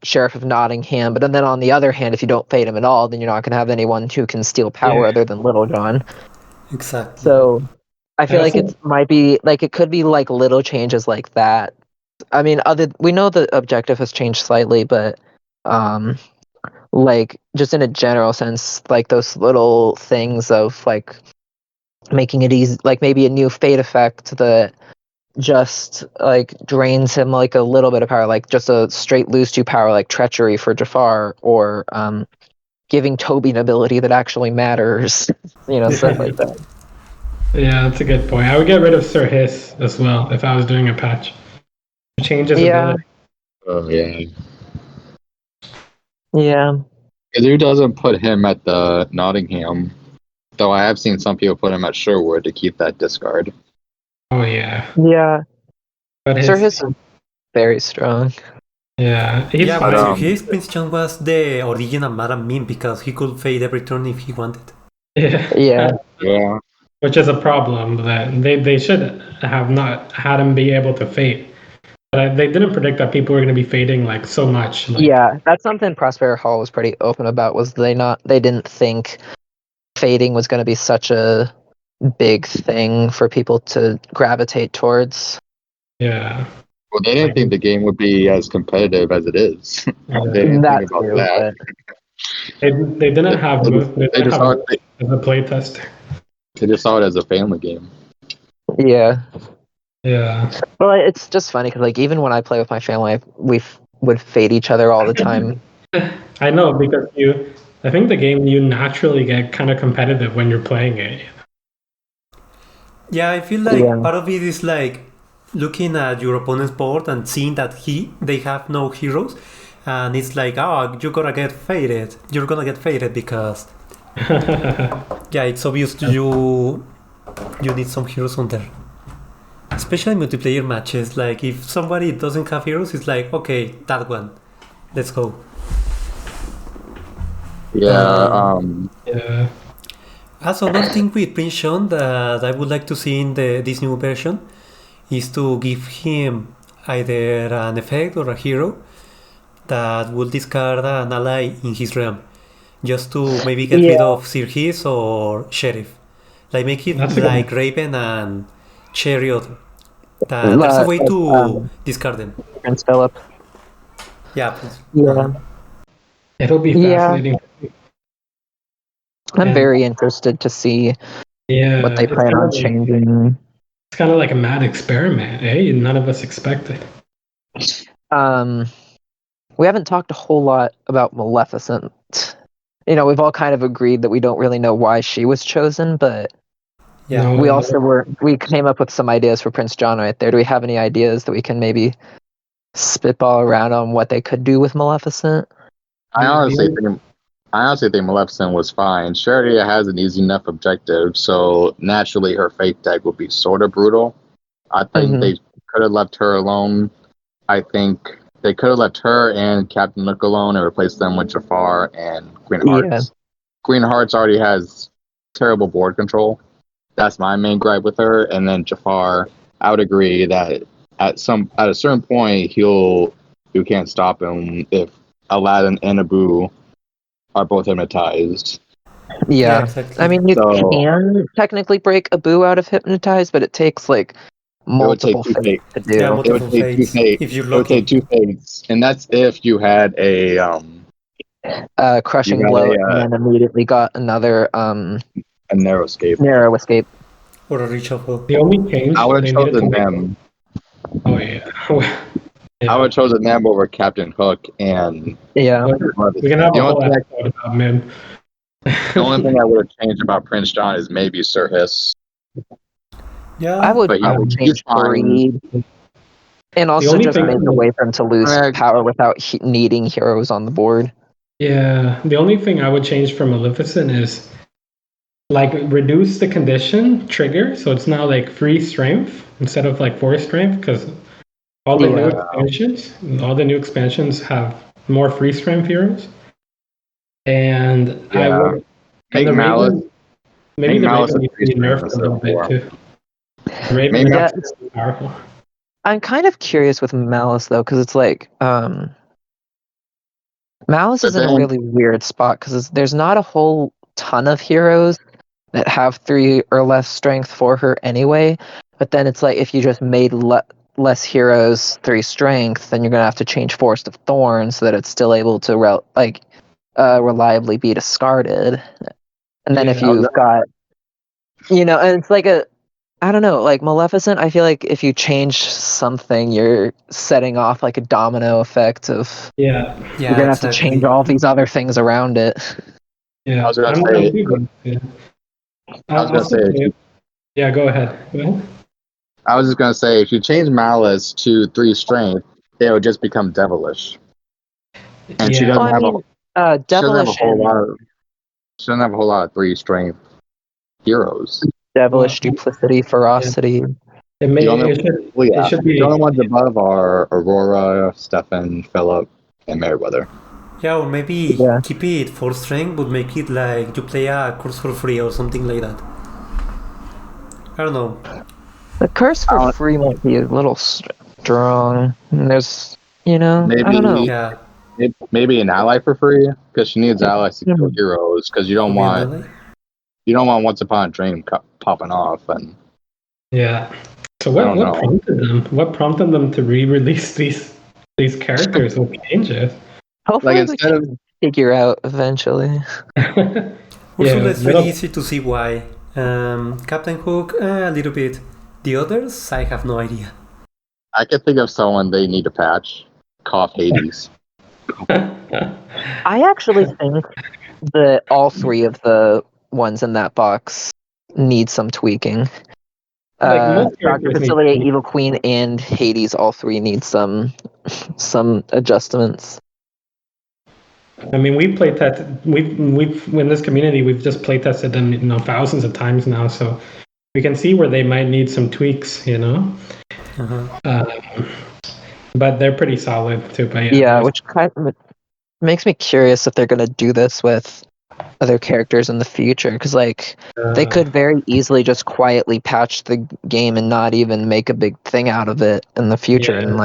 Sheriff of Nottingham. But then on the other hand, if you don't fade him at all, then you're not going to have anyone who can steal power other than Little John. Exactly. So I feel like it might be like it could be like little changes like that. I mean, we know the objective has changed slightly, but like just in a general sense, like those little things of like making it easy, like maybe a new fate effect that just like drains him like a little bit of power, like just a straight lose 2 power, like treachery for Jafar, or giving Toby an ability that actually matters, stuff like that. Yeah, that's a good point. I would get rid of Sir Hiss as well if I was doing a patch. Change his Yeah. ability. Oh yeah. Yeah. Because who doesn't put him at the Nottingham? Though I have seen some people put him at Sherwood to keep that discard. Oh yeah. Yeah. But Sir Hiss is very strong. yeah, he's Yeah, fine. with his Prince John was the original Madam Mim because he could fade every turn if he wanted. Yeah. Yeah. Which is a problem that they should have not had him be able to fade. But they didn't predict that people were going to be fading like so much. Like, Yeah, that's something Prospero Hall was pretty open about. Was they didn't think fading was going to be such a big thing for people to gravitate towards. yeah. Well, they didn't think the game would be as competitive as it is. They didn't That think about too, that. They didn't have They just saw it. as a playtester. They just saw it as a family game. Yeah. Yeah. Well, it's just funny because like even when I play with my family, we would fade each other all the time. I know because I think the game you naturally get kind of competitive when you're playing it. Yeah, I feel like Yeah. part of it is like looking at your opponent's board and seeing that they have no heroes, and it's like, oh, you're gonna get faded. You're gonna get faded because yeah, it's obvious to you. You need some heroes on there. Especially in multiplayer matches, like if somebody doesn't have heroes, it's like, okay, that one, let's go. Yeah. Yeah. Also, another thing with Prince Sean that I would like to see in this new version is to give him either an effect or a hero that will discard an ally in his realm, just to maybe get rid of Sir His or Sheriff. Like make it like Raven and Chariot. There's a way to discard them. Prince Philip. Yeah, please. Yeah. It'll be fascinating. I'm very interested to see what they plan on changing. It's kind of like a mad experiment, eh? None of us expected. We haven't talked a whole lot about Maleficent. You know, we've all kind of agreed that we don't really know why she was chosen, but yeah, we came up with some ideas for Prince John right there. Do we have any ideas that we can maybe spitball around on what they could do with Maleficent? I honestly think Maleficent was fine. Charity has an easy enough objective, so naturally her fate deck would be sort of brutal. I think they could have left her alone. I think they could have left her and Captain Nook alone and replaced them with Jafar and Queen Hearts. Yeah. Queen Hearts already has terrible board control. That's my main gripe with her. And then Jafar, I would agree that at a certain point you can't stop him if Aladdin and Abu are both hypnotized. Yeah, exactly. I mean, you can technically break Abu out of hypnotized, but it takes like multiple fates to do. Yeah, it would take 2 fates. If you're lucky. It would take 2 fates, and that's if you had a crushing blow, and then immediately got another a narrow escape. Narrow escape. Or a reshuffle. The only change I would have chosen them. Oh yeah. I would have chosen them over Captain Hook and we can have a whole episode about Mim. The only thing I would have changed about Prince John is maybe Sir Hiss. Yeah, I would change Greed. And also just make a way for him to lose power without needing heroes on the board. Yeah, the only thing I would change for Maleficent is like reduce the condition trigger, so it's now like free strength instead of like 4 strength, because all the new expansions have more free strength heroes. And I would make Malice. Maybe the Raven needs to be nerfed a little bit too. Raven is powerful. I'm kind of curious with Malice though, because it's like Malice is in a really weird spot because there's not a whole ton of heroes that have 3 or less strength for her anyway. But then it's like if you just made less heroes 3 strength, then you're gonna have to change Forest of Thorns so that it's still able to reliably be discarded. And then if you've got, and it's like I don't know, like Maleficent, I feel like if you change something, you're setting off like a domino effect of you're gonna have to change all these other things around it. Yeah, I was gonna say Yeah, go ahead. I was just gonna say, if you change Malice to 3 strength, it would just become devilish. And she Yeah. Well, doesn't I have mean, she doesn't have a devilish whole and lot of she doesn't have a whole lot of 3 strength heroes. devilish Well, duplicity, ferocity. it The may only it should the be. only ones above are Aurora, Stefan, Philip, and Meriwether. Yeah, or maybe Yeah. keep it for strength, but make it like you play a course for free or something like that. I don't know. The curse for Uh, free might be a little strong. And there's, I don't know. Yeah, Maybe an ally for free because she needs allies to kill Mhm. heroes because you don't could be an want ally. Once Upon a Dream popping off and Yeah. So I what don't know. prompted them? What prompted them to re-release these characters with changes? Hopefully we instead of can figure out eventually. Yeah, Ursula is really easy to see why. Captain Hook, a little bit. The others, I have no idea. I could think of someone they need to patch. Cough Hades. I actually think that all 3 of the ones in that box need some tweaking. Like most Dr. characters need. Facilier, Evil Queen, and Hades, all 3 need some adjustments. I mean, we play test. We've in this community, we've just play tested them, thousands of times now, so we can see where they might need some tweaks, But they're pretty solid too. But Yeah, which kind of makes me curious if they're going to do this with other characters in the future, because they could very easily just quietly patch the game and not even make a big thing out of it in the future, Yeah. and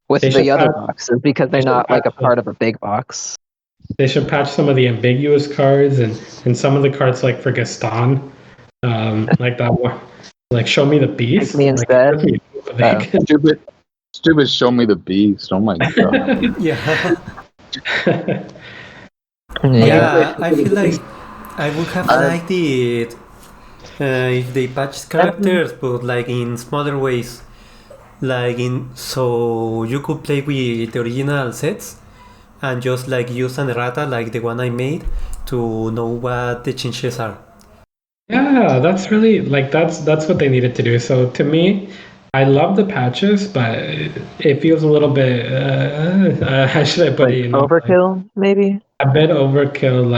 with They the should other patch- boxes, because they're should not a patch part of a big box. They should patch some of the ambiguous cards and some of the cards like for Gaston, like that one, like Show Me the Beast. Me instead. Stupid show me the beast. Oh my god. Yeah. Yeah. Yeah, I feel like I would have liked it if they patched characters, but like in smaller ways. So you could play with the original sets and just like use an errata like the one I made to know what the changes are. Yeah, that's really that's what they needed to do. So to me, I love the patches, but it feels a little bit. How should I put it? Overkill, maybe. A bit overkill.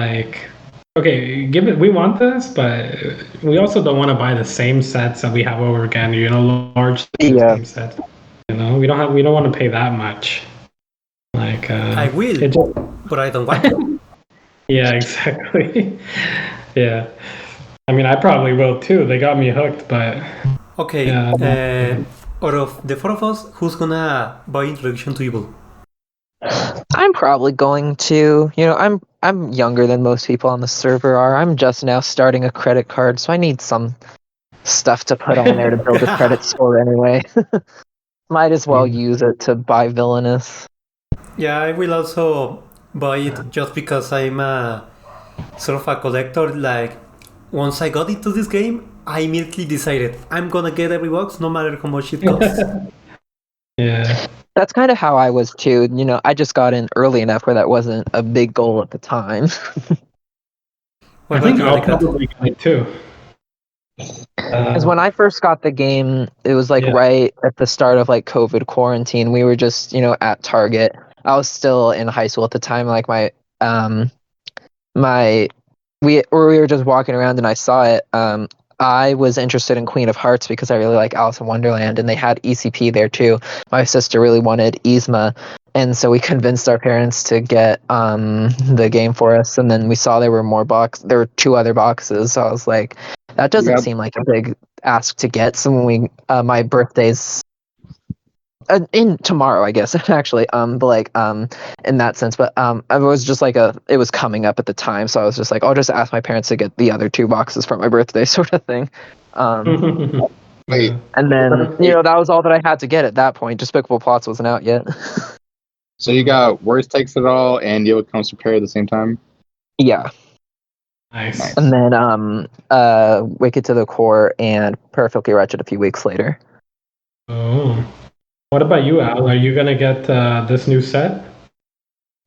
Okay, we want this, but we also don't want to buy the same sets that we have over again. Large same sets. We don't want to pay that much. I will, but I don't want to. Yeah, exactly. Yeah. I mean, I probably will too. They got me hooked, but... Okay, out of the 4 of us, who's gonna buy Introduction to Evil? I'm probably going to. I'm younger than most people on the server are. I'm just now starting a credit card, so I need some stuff to put on there to build a credit score anyway. Might as well use it to buy Villainous. Yeah, I will also buy it just because I'm a sort of a collector. Like, once I got into this game, I immediately decided I'm gonna get every box no matter how much it costs. Yeah. That's kind of how I was too. I just got in early enough where that wasn't a big goal at the time. What I think about you, I'll Alecrat? probably get it too. Because when I first got the game, it was right at the start of COVID quarantine. We were just at Target. I was still in high school at the time. We were just walking around and I saw it. I was interested in Queen of Hearts because I really like Alice in Wonderland, and they had ECP there too. My sister really wanted Yzma, and so we convinced our parents to get the game for us. And then we saw there were 2 other boxes, so I was like, that doesn't seem like a big ask to get. So when my birthday's in tomorrow, I guess, actually, in that sense, but I was just it was coming up at the time, so I was just like, I'll just ask my parents to get the other 2 boxes for my birthday, sort of thing. Wait. And then that was all that I had to get at that point. Despicable Plots wasn't out yet. So you got Worst Takes It All and Evil Comes Prepared at the same time? Yeah. Nice. And then Wicked to the Core and Perfectly Wretched a few weeks later. Oh. What about you, Al? Are you gonna get this new set?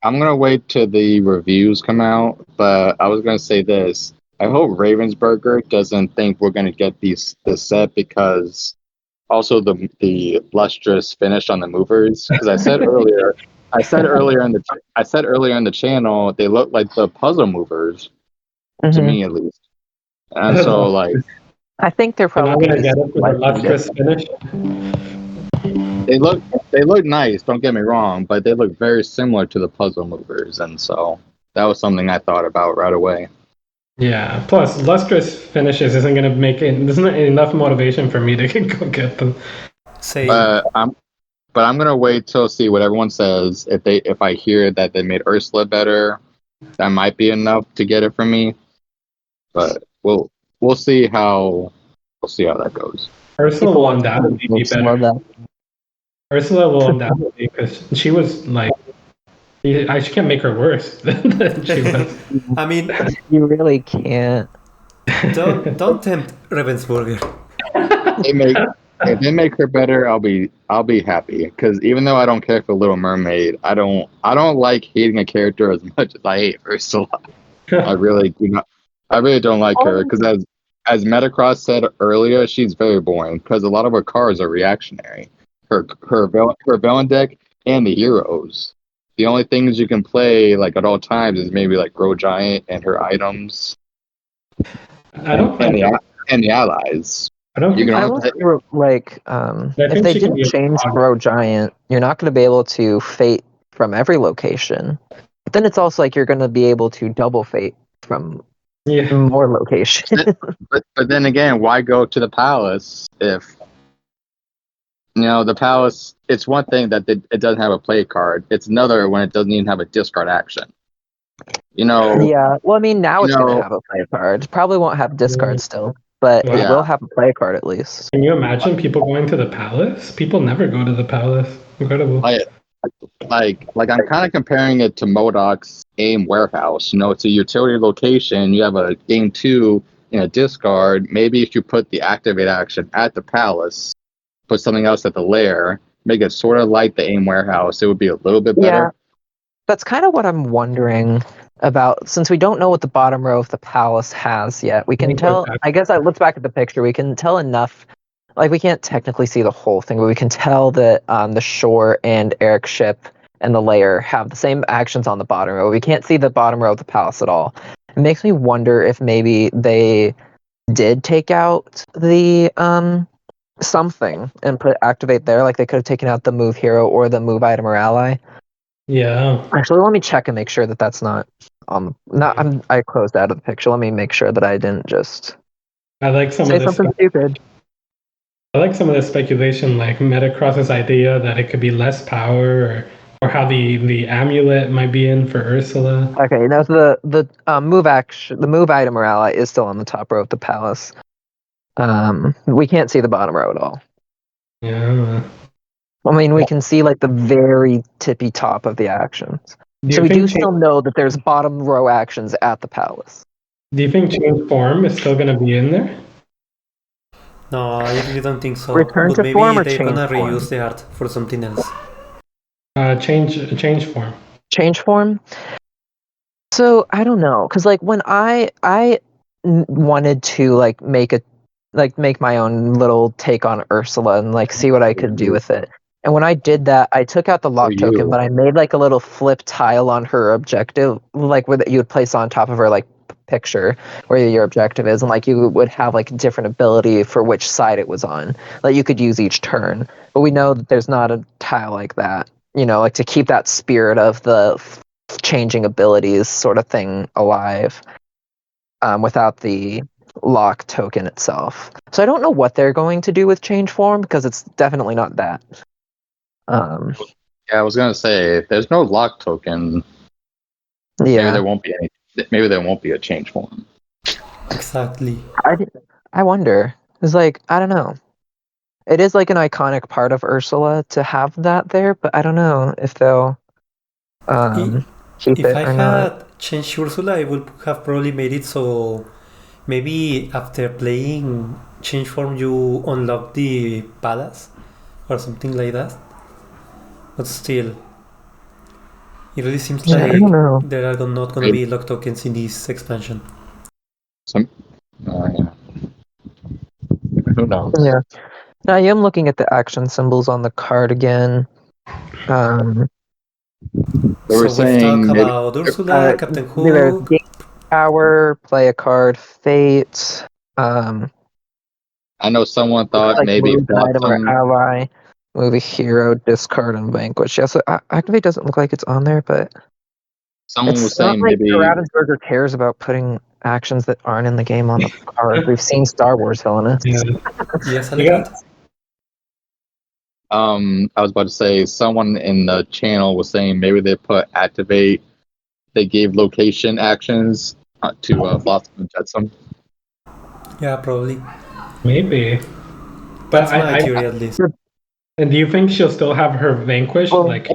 I'm gonna wait till the reviews come out, but I was gonna say this. I hope Ravensburger doesn't think we're gonna get this set because also the lustrous finish on the movers. Because I said earlier in the channel they look like the puzzle movers to me at least, and so like I think they're You're not probably gonna get it for the slightly lustrous different. finish. they look nice. Don't get me wrong, but they look very similar to the puzzle movers, and so that was something I thought about right away. Yeah. Plus, lustrous finishes isn't gonna make it. There's not enough motivation for me to go get them. Same. But I'm gonna wait till see what everyone says. If I hear that they made Ursula better, that might be enough to get it from me. But we'll see how that goes. Ursula will undoubtedly be Love better. that. Ursula will undoubtedly because she was like, I can't make her worse than she was. I mean, You really can't. don't tempt Ravensburger. If they make her better, I'll be happy. Because even though I don't care for Little Mermaid, I don't like hating a character as much as I hate Ursula. I really do not. I really don't like her because as MetaCross said earlier, she's very boring because a lot of her cards are reactionary. Her villain deck and the heroes. The only things you can play like at all times is maybe like Grow Giant and her items. I don't think. And the allies. I don't think. If they didn't change Grow Giant, you're not going to be able to fate from every location. But then it's also like you're going to be able to double fate from more locations. but then again, why go to the palace if the palace? It's one thing that it doesn't have a play card. It's another when it doesn't even have a discard action. Yeah. Well, I mean, now it's going to have a play card. It probably won't have discard still, but it will have a play card at least. Can you imagine people going to the palace? People never go to the palace. Incredible. Like I'm kind of comparing it to MODOK's AIM warehouse. It's a utility location. You have a game 2 in a discard. Maybe if you put the activate action at the palace, put something else at the lair, make it sort of like the AIM warehouse, it would be a little bit better. Yeah, that's kind of what I'm wondering about. Since we don't know what the bottom row of the palace has yet, we can tell. I guess I looked back at the picture. We can tell enough. Like, we can't technically see the whole thing, but we can tell that the shore and Eric's ship and the lair have the same actions on the bottom row. We can't see the bottom row of the palace at all. It makes me wonder if maybe they did take out the something and put activate there. Like, they could have taken out the move hero or the move item or ally. Yeah. Actually, let me check and make sure that that's not I closed out of the picture. Let me make sure that I didn't just say something stupid. I like some of the speculation, like MetaCross's idea that it could be less power, or how the amulet might be in for Ursula. Okay, now the move action, the move item or ally is still on the top row of the palace. We can't see the bottom row at all. Yeah. I mean, we can see like the very tippy top of the actions. So we do still know that there's bottom row actions at the palace. Do you think change form is still going to be in there? No, I really don't think so. Return but to maybe form or they're change gonna form? reuse the art for something else. Change form. Change form. So I don't know, because like when I wanted to like make my own little take on Ursula and like see what I could do with it. And when I did that, I took out the lock token, but I made like a little flip tile on her objective, like where you would place on top of her like picture where your objective is, and like you would have like different ability for which side it was on that you could use each turn. But we know that there's not a tile like that, like to keep that spirit of the changing abilities sort of thing alive without the lock token itself. So I don't know what they're going to do with change form because it's definitely not that. Yeah, I was gonna say if there's no lock token, maybe there won't be any. Maybe there won't be a change form. Exactly. I wonder. It's like, I don't know. It is like an iconic part of Ursula to have that there, but I don't know if they'll keep it If I or not. had changed Ursula, I would have probably made it so maybe after playing change form you unlock the palace or something like that. But still, it really seems like I don't know. there are not going to be lock tokens in this expansion. Some, yeah. Who knows? Yeah. Now I am looking at the action symbols on the card again. They were So we've saying talked maybe about Ursula, Captain There's Hook. Game Power, play a card, Fate. Um, I know someone thought like maybe move an item or Flotsam. ally, move a hero, discard, and vanquish. Yeah, so Activate doesn't look like it's on there, but Someone was it's not saying like maybe Ravensburger cares about putting actions that aren't in the game on the card. We've seen Star Wars Villainous. Yeah. Yes, You got- alecrat. I was about to say someone in the channel was saying maybe they put activate. They gave location actions to Flotsam and Jetsam. Yeah, probably. Maybe. But That's my theory at least. and do you think she'll still have her vanquish, Well- like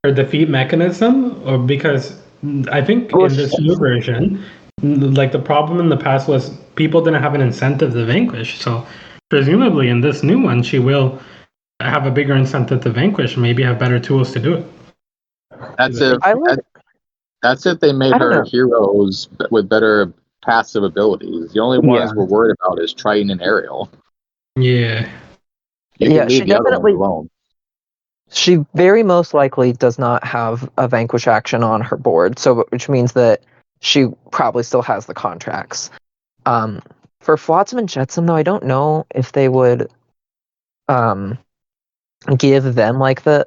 her defeat mechanism? Or because I think Well, in this new version, like the problem in the past was people didn't have an incentive to vanquish. So presumably in this new one, she will have a bigger incentive to vanquish, maybe have better tools to do it. That's if I would, that's if they made I don't her know. heroes with better passive abilities. The only ones Yeah. we're worried about is Triton and Ariel. Yeah. You Yeah, can leave she the other ones definitely- alone. She very most likely does not have a vanquish action on her board, so which means that she probably still has the contracts. For Flotsam and Jetsam, though, I don't know if they would give them like the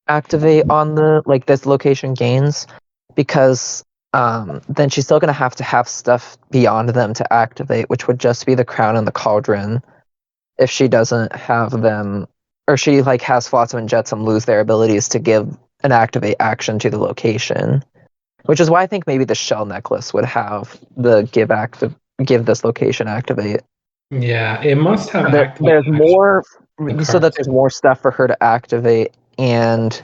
activate on the like this location gains, because then she's still gonna have to have stuff beyond them to activate, which would just be the crown and the cauldron. If she doesn't have them, or she like has Flotsam and Jetsam lose their abilities to give an activate action to the location, which is why I think maybe the shell necklace would have the give this location activate. Yeah. It must have There's more, the so that cards. there's more stuff for her to activate, and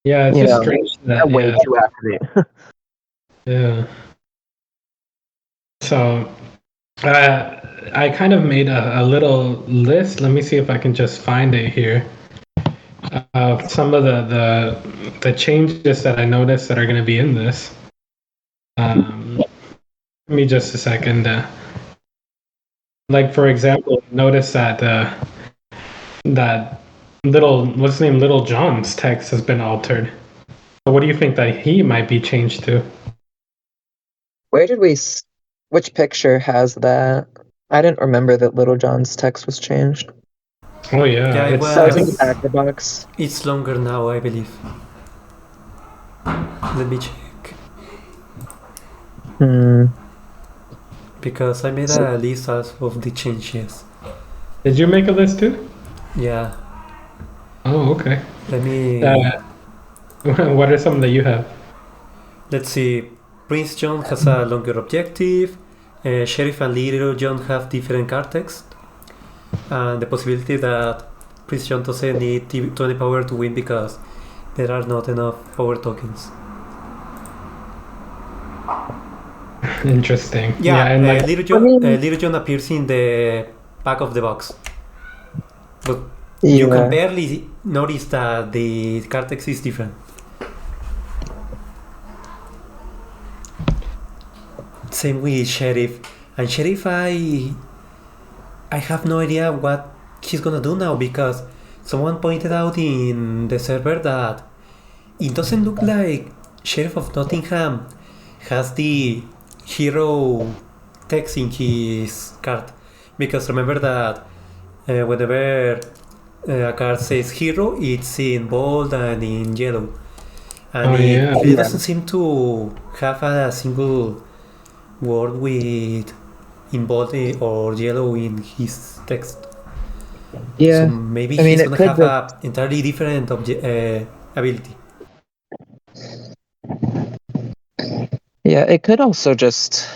Yeah, it's you just know, strange that a way to activate. Yeah. So, I kind of made a little list. Let me see if I can just find it here. Of some of the changes that I noticed that are going to be in this. Give me just a second. Like for example, notice that that what's his name, Little John's text has been altered. So what do you think that he might be changed to? Where did we? Which picture has that? I didn't remember that Little John's text was changed. Oh yeah, Yeah, it's, well, That was in the back of the box. It's longer now, I believe. Let me check. Because I made a list of the changes. Did you make a list too? Yeah. Oh, okay. Let me. What are some that you have? Let's see. Prince John has a longer objective. Sheriff and Little John have different card text. And the possibility that Prince John doesn't need 20 power to win because there are not enough power tokens. Interesting. Yeah, and like, Little John appears in the back of the box. But you can barely notice that the card text is different. Same with Sheriff. And Sheriff, I have no idea what he's gonna do now, because someone pointed out in the server that it doesn't look like Sheriff of Nottingham has the hero text in his card. Because remember that whenever a card says hero, it's in bold and in yellow. And it doesn't seem to have a single word with in bold or yellow in his text. Yeah. So maybe he's gonna have a entirely different ability. Yeah, it could also just.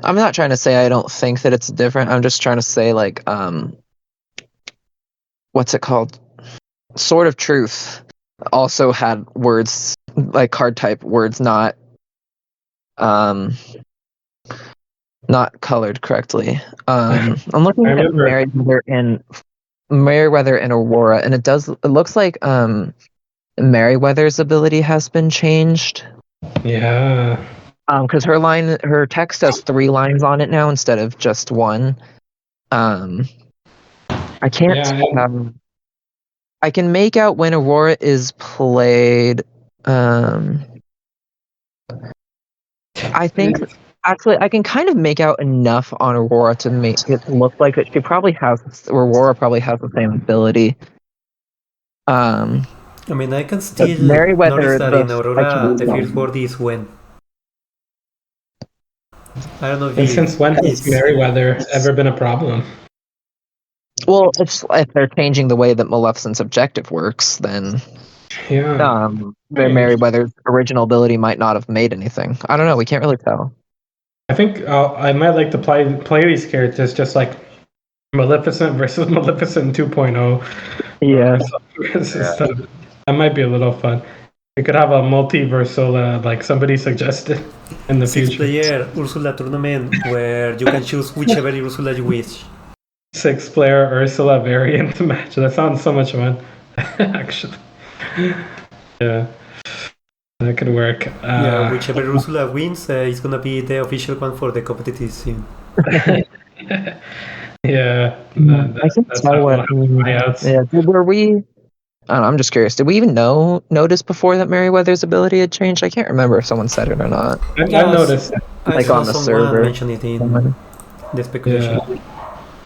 I'm not trying to say I don't think that it's different. I'm just trying to say like what's it called? Sword of Truth also had words like card type words not colored correctly. I'm looking at Merryweather and Aurora, and it looks like Merryweather's ability has been changed. Yeah. Because her text has 3 lines on it now instead of just 1. I can't. Yeah, I can make out when Aurora is played. I think actually I can kind of make out enough on Aurora to make it look like that Aurora probably has the same ability. I mean, I can still Meriwether, notice that in Aurora, the first word is when. I don't know if and since when has Meriwether ever been a problem? Well, if they're changing the way that Maleficent's objective works, then Yeah. Meriwether's original ability might not have made anything. I don't know. We can't really tell. I think I might like to play these characters just like Maleficent versus Maleficent 2.0. Yeah. That might be a little fun. We could have a multiverse like somebody suggested in the future. 6-player Ursula tournament where you can choose whichever Ursula you wish. 6-player Ursula variant match. That sounds so much fun, actually. Yeah, that could work. Yeah, whichever Ursula wins is gonna be the official one for the competitive scene. Yeah, I can tell what. Yeah, were we? I don't know, I'm just curious. Did we even notice before that Meriwether's ability had changed? I can't remember if someone said it or not. I noticed. I saw on the someone server. mention it in the speculation. Yeah.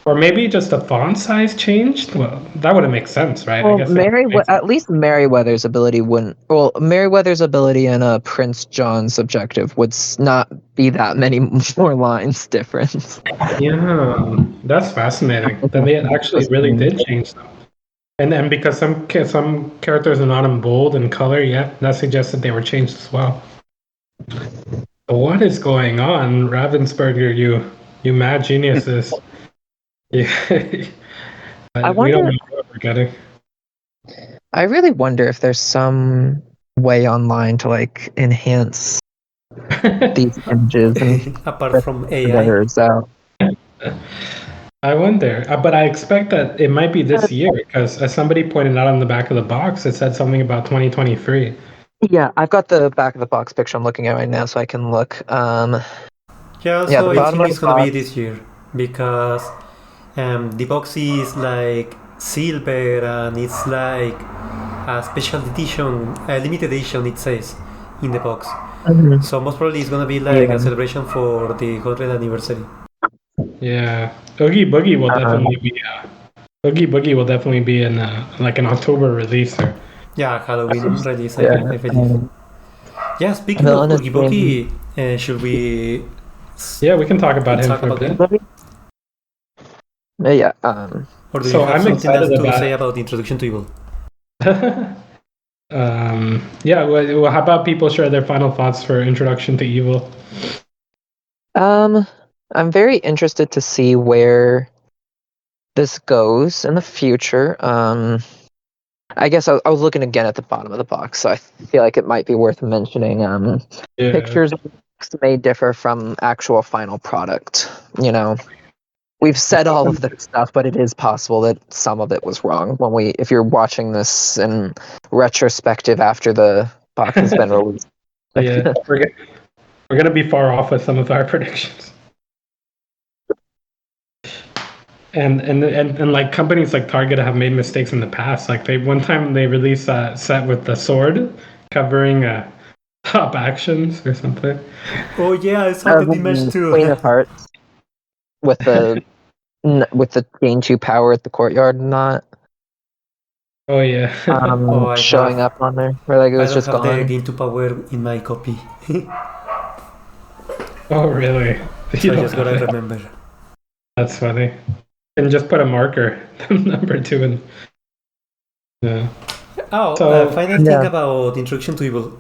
Or maybe just the font size changed? Well, that wouldn't make sense, right? Well, I guess at least Meriwether's ability wouldn't. Well, Meriwether's ability and Prince John's objective would not be that many more lines difference. Yeah, that's fascinating. Then they actually really did change them. And because some characters are not in bold and color yet, that suggests that they were changed as well. What is going on, Ravensburger? You mad geniuses. Yeah. We don't know what we're getting. I really wonder if there's some way online to like enhance these images and apart from AI. Out. I wonder, but I expect that it might be this year because as somebody pointed out on the back of the box, it said something about 2023. Yeah, I've got the back of the box picture I'm looking at right now, so I can look. So I think it's gonna be this year because the box is like silver and it's like a special edition, a limited edition. It says in the box. Mm-hmm. So most probably it's gonna be like a celebration for the 100th anniversary. Yeah, Oogie Boogie will definitely be. Oogie Boogie will definitely be in like an October release. Yeah, Halloween release. I believe. Yeah, speaking of Oogie Boogie, should we? Yeah, we can talk about him for a bit. Yeah. Or do you have something else to say about the introduction to Evil? Yeah. Well, how about people share their final thoughts for introduction to Evil? I'm very interested to see where this goes in the future. I guess I was looking again at the bottom of the box, so I feel like it might be worth mentioning. Pictures may differ from actual final product. You know, we've said all of this stuff, but it is possible that some of it was wrong. If you're watching this in retrospective after the box has been released. Yeah, we're gonna be far off with some of our predictions. And like companies like Target have made mistakes in the past. Like one time they released a set with the sword covering top actions or something. Oh yeah, I saw the image too. Queen of Hearts with the gain 2 power at the courtyard and not. Oh yeah. Showing up on there where like it was just gone. I don't have the gain 2 power in my copy. Oh really? So I just gotta remember. That's funny. And just put a marker, number 2 in. Yeah. Final thing about Introduction to Evil.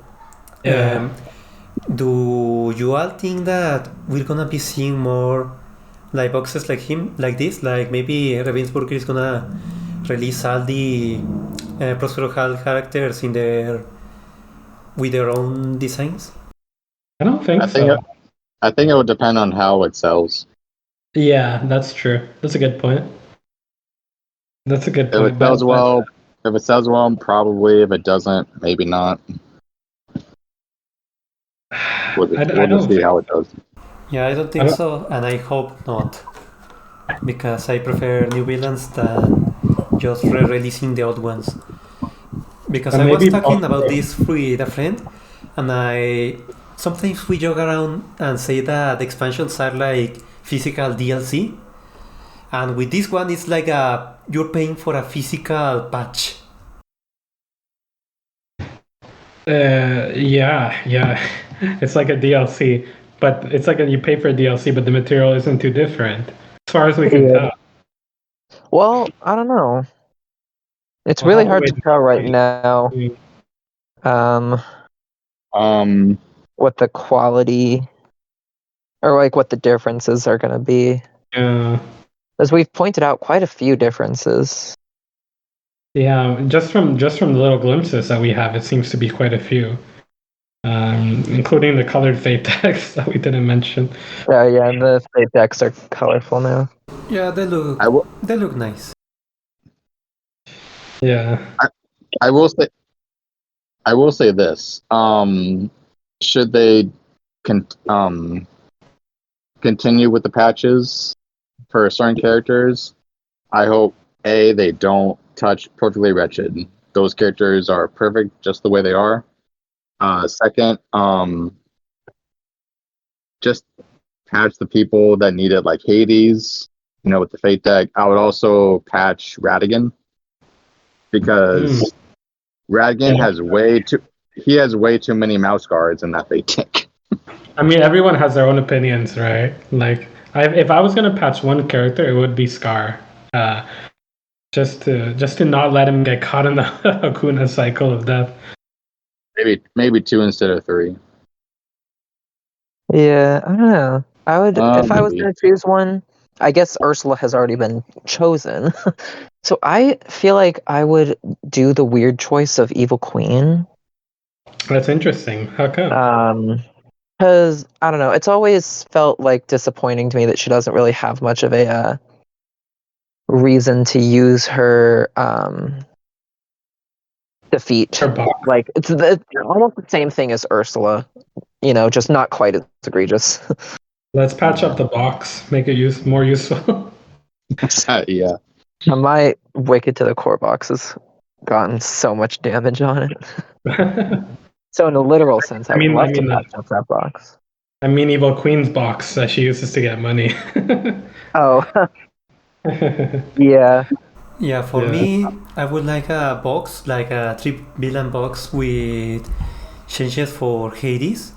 Yeah. Do you all think that we're gonna be seeing more like boxes like this? Like maybe Ravensburger is gonna release all the Prospero Hall characters with their own designs? I don't think so. I think it would depend on how it sells. Yeah, that's true. That's a good point. If it sells well, probably. If it doesn't, maybe not. I We'll just don't see think. how it does. Yeah, I don't think so, and I hope not, because I prefer new villains than just re-releasing the old ones. Because I was Maybe talking about this with a friend, and I sometimes we joke around and say that the expansions are like physical DLC, and with this one it's like you're paying for a physical patch. Yeah. It's like a DLC, but it's like you pay for a DLC, but the material isn't too different, as far as we can Yeah. tell. Well, I don't know. It's We'll really have to hard wait to tell right and now. see. Um, What the quality or like what the differences are going to be. Yeah, As we've pointed out, quite a few differences. yeah. Just from the little glimpses that we have, it seems to be quite a few, including the colored fate text that we didn't mention. Yeah, and the fate decks are colorful now. Yeah, I will. they look nice. Yeah. I will say. I will say this. Should they continue with the patches for certain characters? I hope they don't touch Perfectly Wretched. Those characters are perfect just the way they are. Second, just patch the people that need it, like Hades. With the Fate deck. I would also patch Radigan because Radigan has way too many mouse guards in that Fate deck. I mean, everyone has their own opinions, right? Like, if I was gonna patch one character, it would be Scar. Just to not let him get caught in the Hakuna cycle of death. Maybe 2 instead of 3. Yeah, I don't know. I would if I was Maybe. going to choose one. I guess Ursula has already been chosen, so I feel like I would do the weird choice of Evil Queen. That's interesting. How come? Because I don't know, it's always felt like disappointing to me that she doesn't really have much of a reason to use her defeat. Her box. Like it's almost the same thing as Ursula, just not quite as egregious. Let's patch up the box, make it more useful. Yeah. My Wicked to the Core box has gotten so much damage on it. So in a literal sense, I would love to patch up that box. I mean, Evil Queen's box that she uses to get money. Oh, yeah. Yeah, for me, I would like a box, like a 3 villain box with changes for Hades,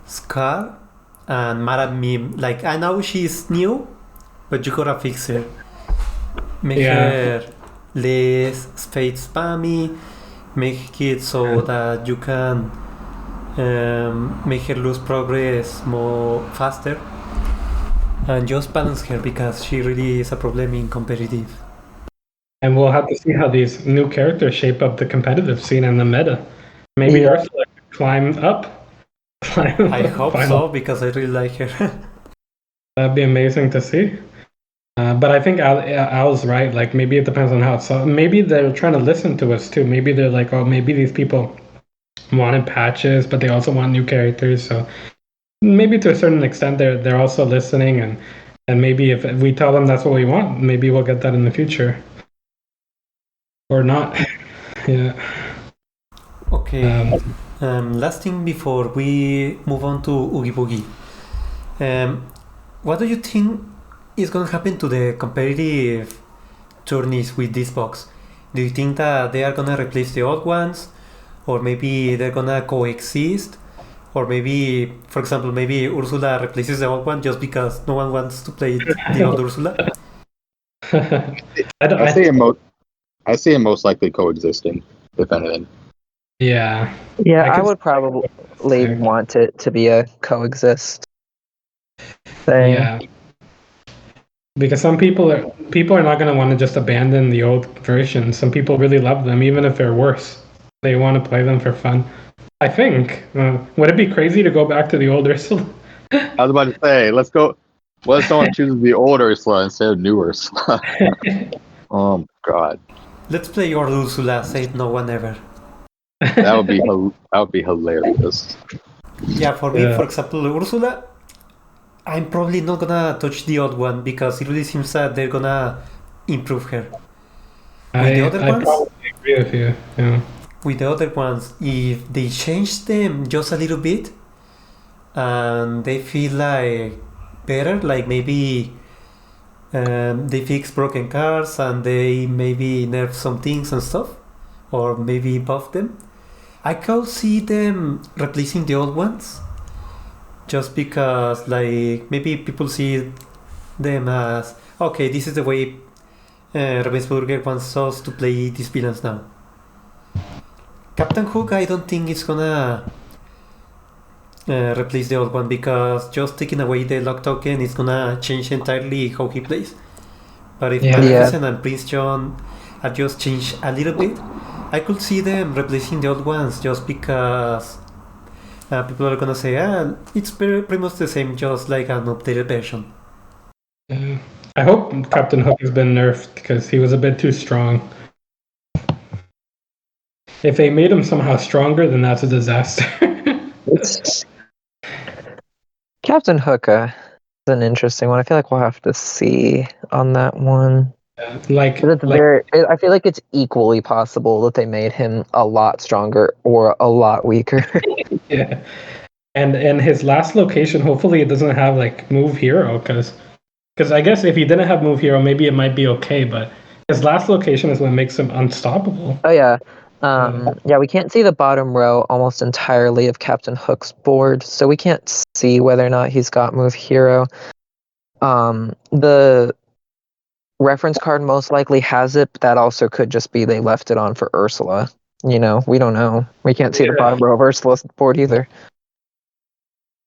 Scar, and Mara Meme. Like, I know she's new, but you gotta fix her. Make her less spade spammy, make it so that you can make her lose progress more faster, and just balance her because she really is a problem in competitive. And we'll have to see how these new characters shape up the competitive scene and the meta. Maybe Ursula could climb up. I hope so, because I really like her. That'd be amazing to see. But I think Al's right. Like, maybe it depends on how it's. Maybe they're trying to listen to us too. Maybe they're like, oh, maybe these people wanted patches, but they also want new characters. So maybe to a certain extent, they're also listening, and maybe if we tell them that's what we want, maybe we'll get that in the future, or not. Yeah. Okay. Last thing before we move on to Oogie Boogie. What do you think is going to happen to the competitive tourneys with this box? Do you think that they are going to replace the old ones? Or maybe they're going to coexist? Or maybe, for example, maybe Ursula replaces the old one just because no one wants to play the old Ursula? I see it most likely coexisting, if anything. Yeah. Yeah, I would probably want it to be a coexist thing. Yeah. Because some people are not going to want to just abandon the old version. Some people really love them, even if they're worse. They want to play them for fun. I think. Would it be crazy to go back to the old Ursula? I was about to say, let's go. What if someone chooses the old Ursula instead of new Ursula? Oh God. Let's play old Ursula, say no one ever. That would be hilarious. Yeah, for me, for example, Ursula, I'm probably not gonna touch the old one because it really seems that they're gonna improve her. With the other I ones, probably agree with you. Yeah. with the other ones, if they change them just a little bit and they feel like better, like maybe they fix broken cars and they maybe nerf some things and stuff, or maybe buff them, I could see them replacing the old ones just because, like, maybe people see them as okay, this is the way Ravensburger wants us to play these villains now. Captain Hook, I don't think it's gonna replace the old one because just taking away the lock token is gonna change entirely how he plays. But if Maleficent and Prince John are just changed a little bit, I could see them replacing the old ones just because people are gonna say, it's pretty much the same, just like an updated version. I hope Captain Hook has been nerfed because he was a bit too strong. If they made him somehow stronger, then that's a disaster. Captain Hook is an interesting one. I feel like we'll have to see on that one. I feel like it's equally possible that they made him a lot stronger or a lot weaker. Yeah. And his last location, hopefully it doesn't have like move hero, because I guess if he didn't have move hero, maybe it might be okay, but his last location is what makes him unstoppable. Oh yeah. We can't see the bottom row almost entirely of Captain Hook's board, so we can't see whether or not he's got move hero. The reference card most likely has it, but that also could just be they left it on for Ursula. You know, we don't know. We can't see the bottom row of Ursula's board either.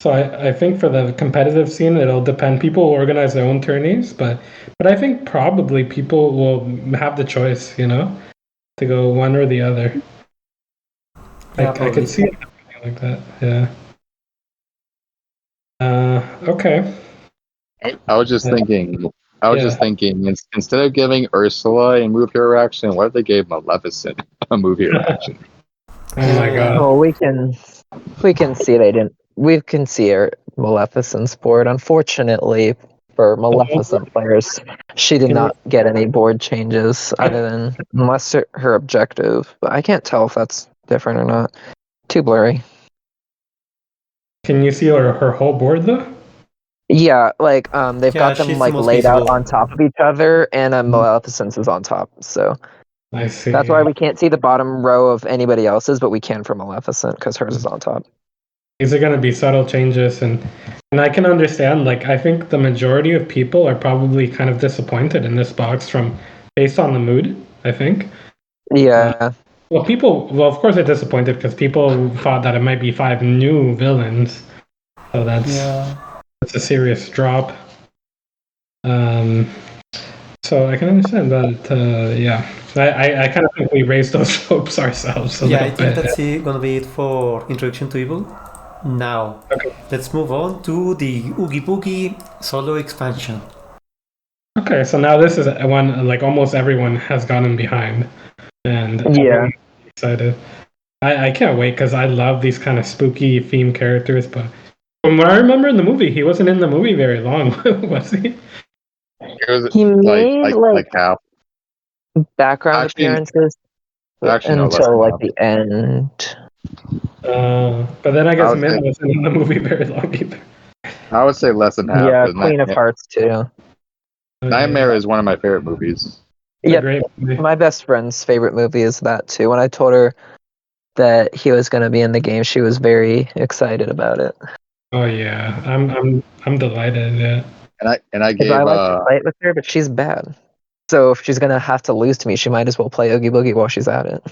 So I think for the competitive scene, it'll depend. People will organize their own tourneys, but I think probably people will have the choice, to go one or the other. I could see it happening like that. Yeah. Okay. I was just thinking. Instead of giving Ursula a move hero action, what if they gave Maleficent a move hero action? Oh my god. Oh, we can see they didn't. We can see Maleficent's board. Unfortunately for Maleficent players, she did not get any board changes other than unless her objective. But I can't tell if that's different or not. Too blurry. Can you see her whole board though? Yeah, like they've got them like laid out on top of each other, and Maleficent's is on top. So I see. That's why we can't see the bottom row of anybody else's, but we can for Maleficent because hers is on top. These are going to be subtle changes, and I can understand. Like, I think the majority of people are probably kind of disappointed in this box based on the mood. I think. Yeah. Well, of course, they're disappointed because people thought that it might be 5 new villains. So that's a serious drop. So I can understand that. I kind of think we raised those hopes ourselves. I think that's gonna be it for Introduction to Evil. Now, let's move on to the Oogie Boogie solo expansion. Okay, so now this is one like almost everyone has gotten behind, and I'm excited. I can't wait because I love these kind of spooky theme characters. But from what I remember in the movie, he wasn't in the movie very long, was he? He made like half background appearances until like the end. But then I guess Min wasn't in the movie very long either. I would say less than half. Yeah, Queen of Hearts too. Nightmare is one of my favorite movies. Yeah, my best friend's favorite movie is that too. When I told her that he was going to be in the game, she was very excited about it. Oh yeah, I'm delighted. Yeah. And I gave. I like to fight with her, but she's bad. So if she's gonna have to lose to me, she might as well play Oogie Boogie while she's at it.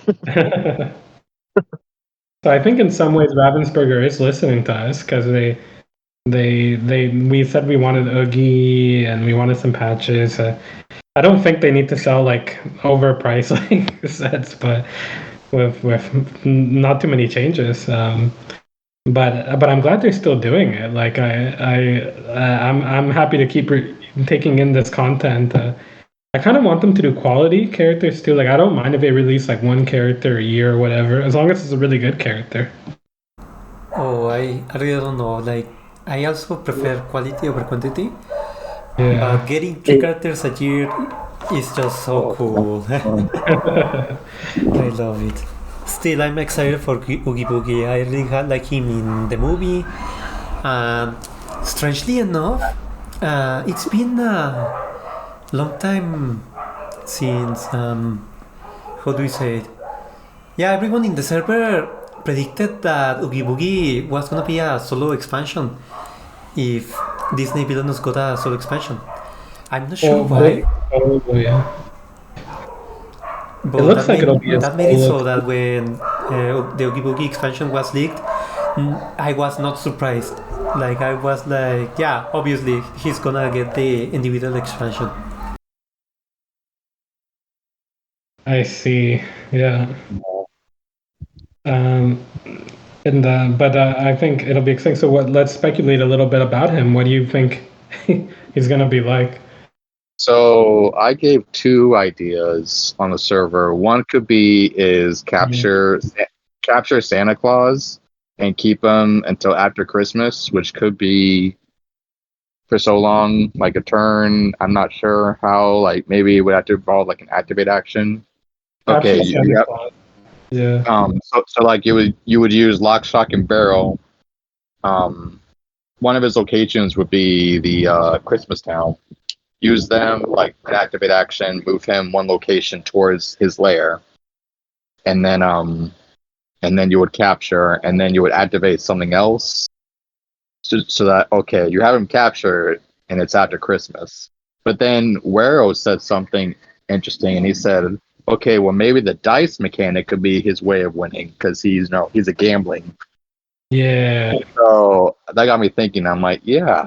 So I think in some ways Ravensburger is listening to us because we said we wanted Oogie and we wanted some patches. I don't think they need to sell like overpriced like sets, but with not too many changes. But I'm glad they're still doing it. Like I'm happy to keep taking in this content. I kind of want them to do quality characters too. Like I don't mind if they release like one character a year or whatever, as long as it's a really good character. Oh, I really don't know. Like, I also prefer quality over quantity, Yeah. but getting 3 characters a year is just so cool. I love it. Still, I'm excited for Oogie Boogie. I really had like him in the movie, and strangely enough, it's been a long time since how do we say it? Yeah, everyone in the server predicted that Oogie Boogie was gonna be a solo expansion if Disney Villainous got a solo expansion. I'm not sure why, Yeah. but It looks like it'll be a that made it solo so that when the Oogie Boogie expansion was leaked, I was not surprised. Like I was like, yeah, obviously he's gonna get the individual expansion. I see. Yeah. But I think it'll be exciting. So let's speculate a little bit about him. What do you think he's gonna be like? So I gave 2 ideas on the server. One could be is capture Santa Claus and keep him until after Christmas, which could be for so long, like a turn. I'm not sure how. Like maybe it would have to involve like an activate action. Okay, Capture Santa Claus. Yeah. So like you would use lock, stock, and barrel. One of his locations would be the Christmas town. Use them like an activate action, move him one location towards his lair, and then you would capture, and then you would activate something else, so that okay, you have him captured, and it's after Christmas. But then Wero said something interesting, and he said, okay, well maybe the dice mechanic could be his way of winning because he's a gambling. Yeah. So that got me thinking. I'm like, yeah,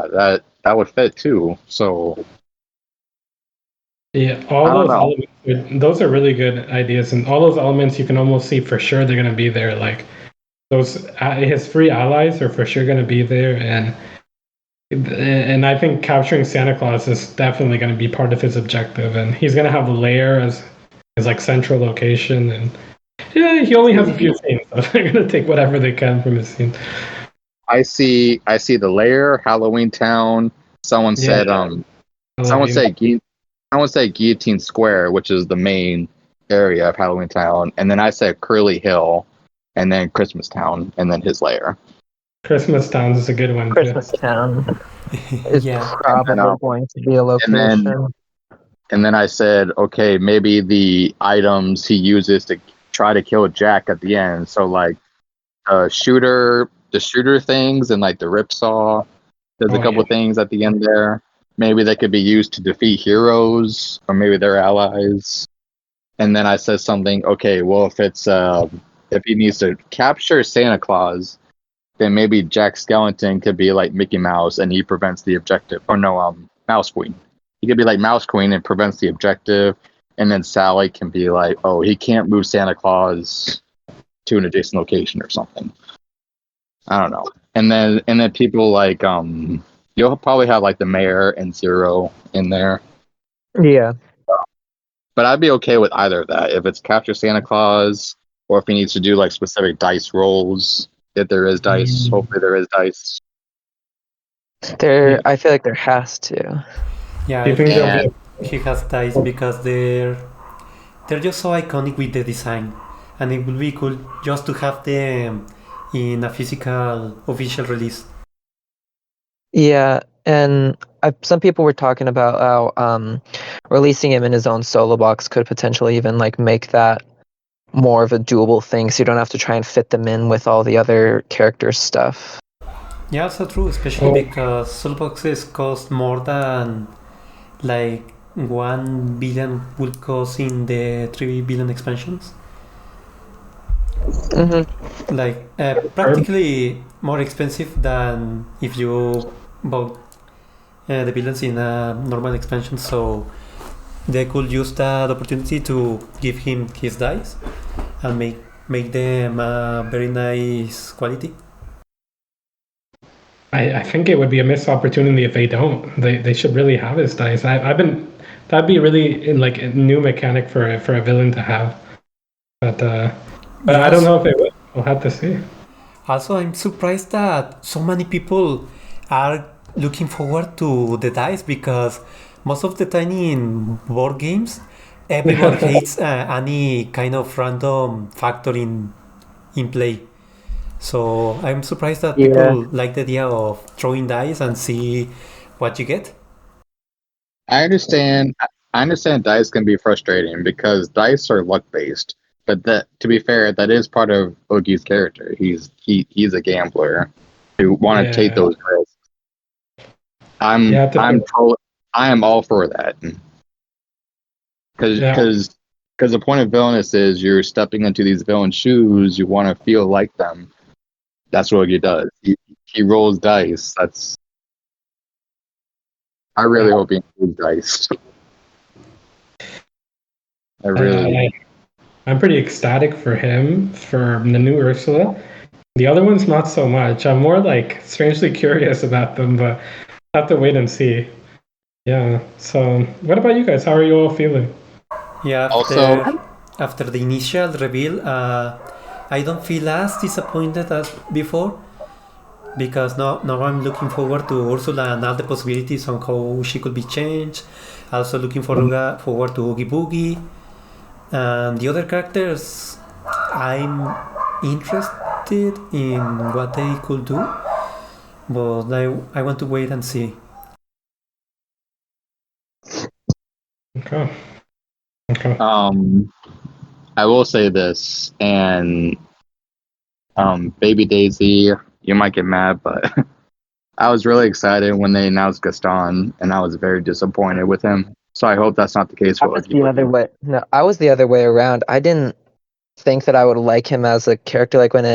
that would fit too. So Yeah, all those elements, those are really good ideas, and all those elements you can almost see for sure they're gonna be there. Like those, his free allies are for sure gonna be there, and I think capturing Santa Claus is definitely gonna be part of his objective, and he's gonna have the lair as his like central location, and yeah, he only has a few scenes, so they're gonna take whatever they can from his scene. I see the lair, Halloween Town. Someone said Guillotine Square, which is the main area of Halloween Town, and then I said Curly Hill, and then Christmas Town, and then his lair. Christmas Town is a good one. Christmas Town is probably going to be a location. And then I said, okay, maybe the items he uses to try to kill Jack at the end. So like the shooter things and like the ripsaw. There's a couple things at the end there. Maybe they could be used to defeat heroes, or maybe their allies. And then I said something. Okay, well, if he needs to capture Santa Claus, then maybe Jack Skellington could be like Mickey Mouse, and he prevents the objective. Or no, Mouse Queen. He could be like Mouse Queen and prevents the objective. And then Sally can be like, oh, he can't move Santa Claus to an adjacent location or something. I don't know. And then people like you'll probably have like the mayor and Zero in there. Yeah. But I'd be okay with either of that. If it's capture Santa Claus, or if he needs to do like specific dice rolls. If there is dice, hopefully there is dice. I feel like there has to. Yeah, he has dice because they're just so iconic with the design, and it would be cool just to have them in a physical official release. Yeah, and some people were talking about how releasing him in his own solo box could potentially even like make that more of a doable thing, so you don't have to try and fit them in with all the other characters' stuff. Yeah, also true, especially because solo boxes cost more than like 1 billion would cost in the 3 billion expansions. Mm-hmm. Like practically more expensive than if you bought the villains in a normal expansion. So they could use that opportunity to give him his dice and make them very nice quality. I think it would be a missed opportunity if they don't. They should really have his dice. That'd be really like a new mechanic for a villain to have. But I don't know if it would. We'll have to see. Also, I'm surprised that so many people are looking forward to the dice because most of the time in board games, everyone hates any kind of random factor in play. So I'm surprised that Yeah. people like the idea of throwing dice and see what you get. I understand. I understand dice can be frustrating because dice are luck based. But that, to be fair, that is part of Oogie's character. He's a gambler who want to take Yeah. those risks. You have to I am all for that yeah. because the point of villainous is you're stepping into these villain shoes. You want to feel like them. That's what he does. He rolls dice. I really hope he includes dice. I really. I'm pretty ecstatic for him for the new Ursula. The other ones, not so much. I'm more like strangely curious about them, but I have to wait and see. Yeah. So, what about you guys? How are you all feeling? Yeah, Also- after the initial reveal, I don't feel as disappointed as before because now I'm looking forward to Ursula and all the possibilities on how she could be changed. Also looking forward to Oogie Boogie and the other characters. I'm interested in what they could do, but I want to wait and see. Okay. I will say this, and Baby Daisy, you might get mad, but I was really excited when they announced Gaston, and I was very disappointed with him. So I hope that's not the case I for was Oogie the other Boogie. way. No, I was the other way around. I didn't think that I would like him as a character like when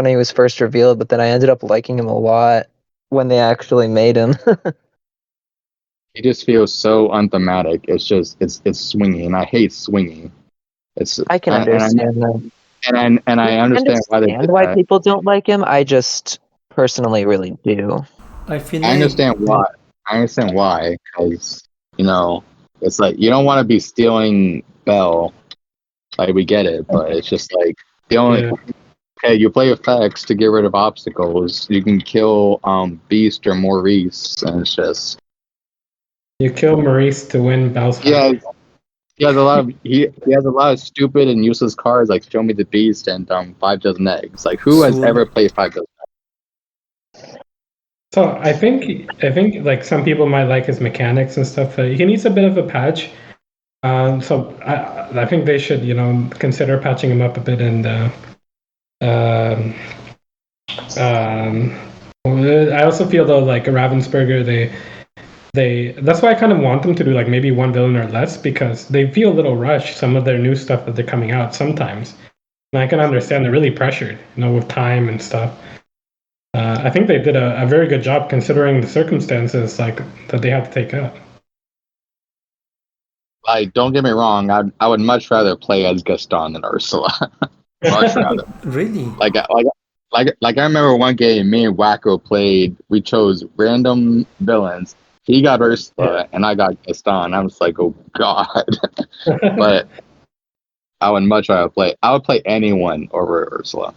he was first revealed, but then I ended up liking him a lot when they actually made him. He just feels so unthematic. It's swingy, and I hate swingy. I can understand that. And I understand why they did why that. people don't like him. I just personally really do. I feel I like understand why. Because it's like you don't want to be stealing Belle. Like we get it, but it's just like the only. Yeah. Okay, you play effects to get rid of obstacles. You can kill Beast or Maurice, and it's just You kill Maurice to win Belle's heart. yeah. He has a lot of stupid and useless cards like Show Me the Beast and 5 Dozen Eggs. Like who has Soon. ever played 5 Dozen? So I think like some people might like his mechanics and stuff. He needs a bit of a patch. So I think they should consider patching him up a bit and I also feel though like Ravensburger they that's why I kind of want them to do like maybe one villain or less because they feel a little rushed some of their new stuff that they're coming out sometimes. And I can understand they're really pressured, with time and stuff. I think they did a very good job considering the circumstances like that they had to take up. Like don't get me wrong, I would much rather play as Gaston than Ursula. Much rather. really. Like I remember one game me and Waco played. We chose random villains. He got Ursula and I got Gaston. I was like, oh god. But I would much rather play. I would play anyone over Ursula.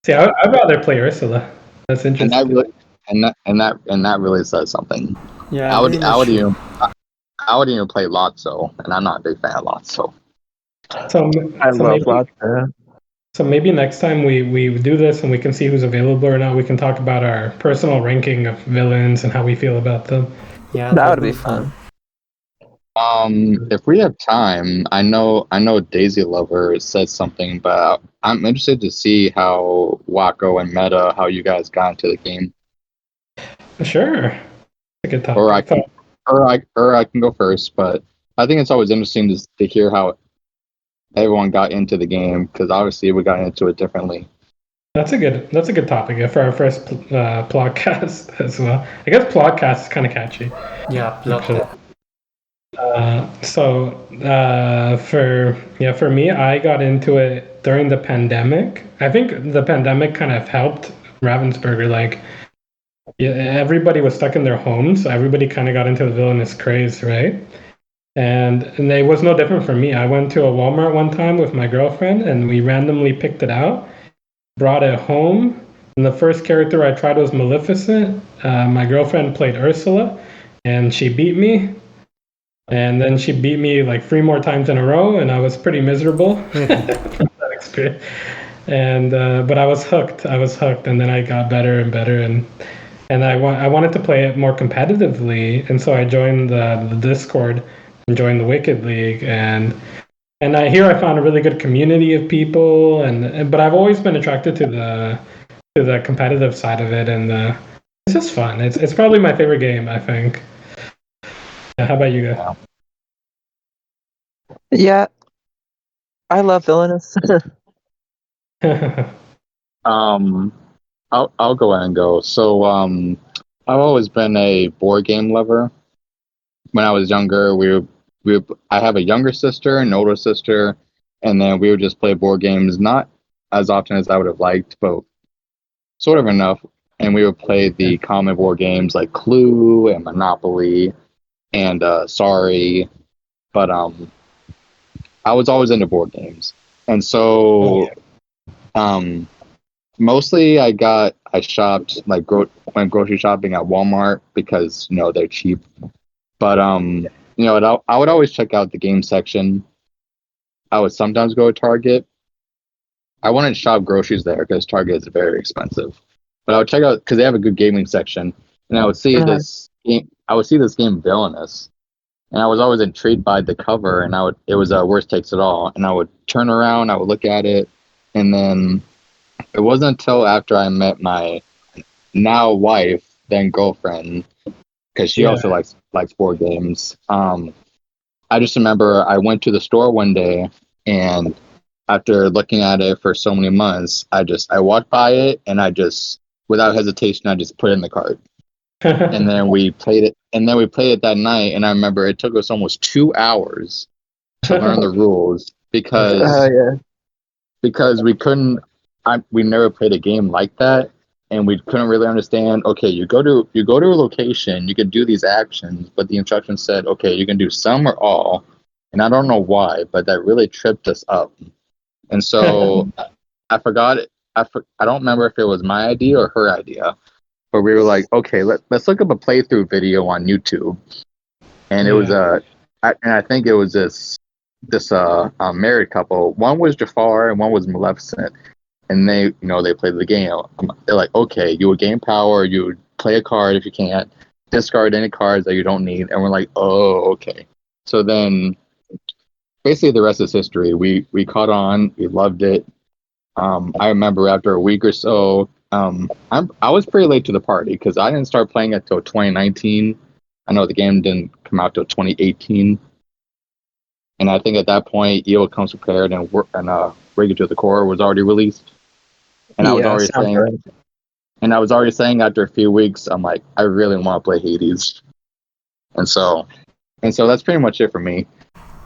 See, I'd rather play Ursula. That's interesting. And that really says something. Yeah, I would even play Lotso, and I'm not a big fan of Lotso. I love Lotso. So maybe next time we do this and we can see who's available or not, we can talk about our personal ranking of villains and how we feel about them. Yeah, That would be fun. If we have time, I know Daisylover said something, but I'm interested to see how Waco and Meta, how you guys got into the game. Sure. That's a good topic. Or I can go first, but I think it's always interesting to hear how everyone got into the game because obviously we got into it differently. That's a good topic for our first podcast as well. I guess Plotcast is kind of catchy. Yeah, Plotcast. For me, I got into it during the pandemic. I think the pandemic kind of helped Ravensburger. Like, everybody was stuck in their homes, so everybody kind of got into the villainous craze, right? And it was no different for me. I went to a Walmart one time with my girlfriend, and we randomly picked it out. brought it home. And the first character I tried was Maleficent. My girlfriend played Ursula, and she beat me. And then she beat me like 3 more times in a row, and I was pretty miserable from that experience. And but I was hooked. And then I got better and better, and I wanted to play it more competitively, and so I joined the Discord and joined the Wicked League, and I found a really good community of people, but I've always been attracted to the competitive side of it, and it's just fun. It's probably my favorite game, I think. Yeah, how about you guys? Yeah, I love Villainous. I'll go ahead and go. So I've always been a board game lover. When I was younger, I have a younger sister, an older sister, and then we would just play board games, not as often as I would have liked, but sort of enough. And we would play the common board games like Clue and Monopoly and Sorry. But I was always into board games, and so mostly I shopped like went grocery shopping at Walmart because they're cheap. But I would always check out the game section. I would sometimes go to Target. I wanted to shop groceries there because Target is very expensive. But I would check out because they have a good gaming section, and I would see this game. I would see this game Villainous, and I was always intrigued by the cover. And it was Worst Takes It All, and I would turn around, I would look at it, and then it wasn't until after I met my now wife, then girlfriend, because she also likes board games. I just remember I went to the store one day, and after looking at it for so many months, I walked by it, and I just, without hesitation, I just put it in the cart. And then we played it. And then we played it that night, and I remember it took us almost 2 hours to learn the rules because we never played a game like that, and we couldn't really understand. Okay, you go to a location, you can do these actions, but the instructions said, okay, you can do some or all, and I don't know why, but that really tripped us up. And so I forgot it. I don't remember if it was my idea or her idea, but we were like, okay, let's look up a playthrough video on YouTube, and it was I think it was this married couple. One was Jafar and one was Maleficent. And they played the game. They're like, okay, you would gain power, you would play a card if you can't, discard any cards that you don't need. And we're like, oh, okay. So then, basically, the rest is history. We caught on, we loved it. I remember after a week or so, I was pretty late to the party because I didn't start playing it till 2019. I know the game didn't come out till 2018. And I think at that point, Evil Comes Prepared and Waco to the Core was already released. And I was already saying after a few weeks, I'm like, I really want to play Hades. And so that's pretty much it for me.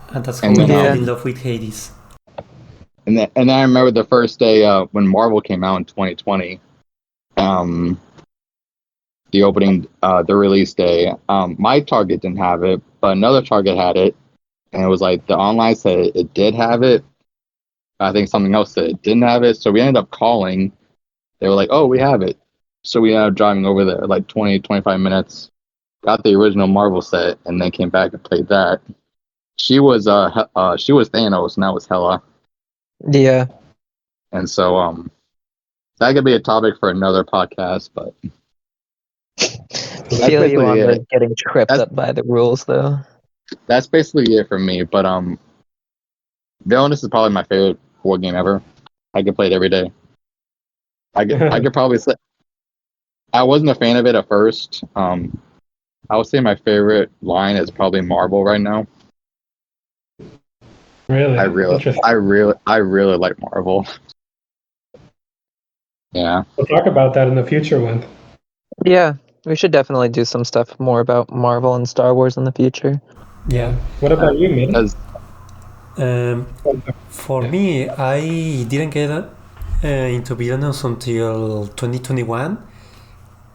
And that's how we fell in love with Hades. And then I remember the first day when Marvel came out in 2020, the opening, the release day. My Target didn't have it, but another Target had it. And it was like the online said it did have it. I think something else said it didn't have it. So we ended up calling. They were like, oh, we have it. So we ended up driving over there like 20, 25 minutes, got the original Marvel set, and then came back and played that. She was Thanos, and that was Hela. Yeah. And so that could be a topic for another podcast, but I feel you on the getting tripped up by the rules, though. That's basically it for me. But Villainous is probably my favorite board game ever. I could play it every day. I could probably say I wasn't a fan of it at first. I would say my favorite line is probably Marvel right now. Really? I really like Marvel. Yeah. We'll talk about that in the future one. Yeah, we should definitely do some stuff more about Marvel and Star Wars in the future. Yeah. What about you, Mina? For me, I didn't get into Villainous until 2021.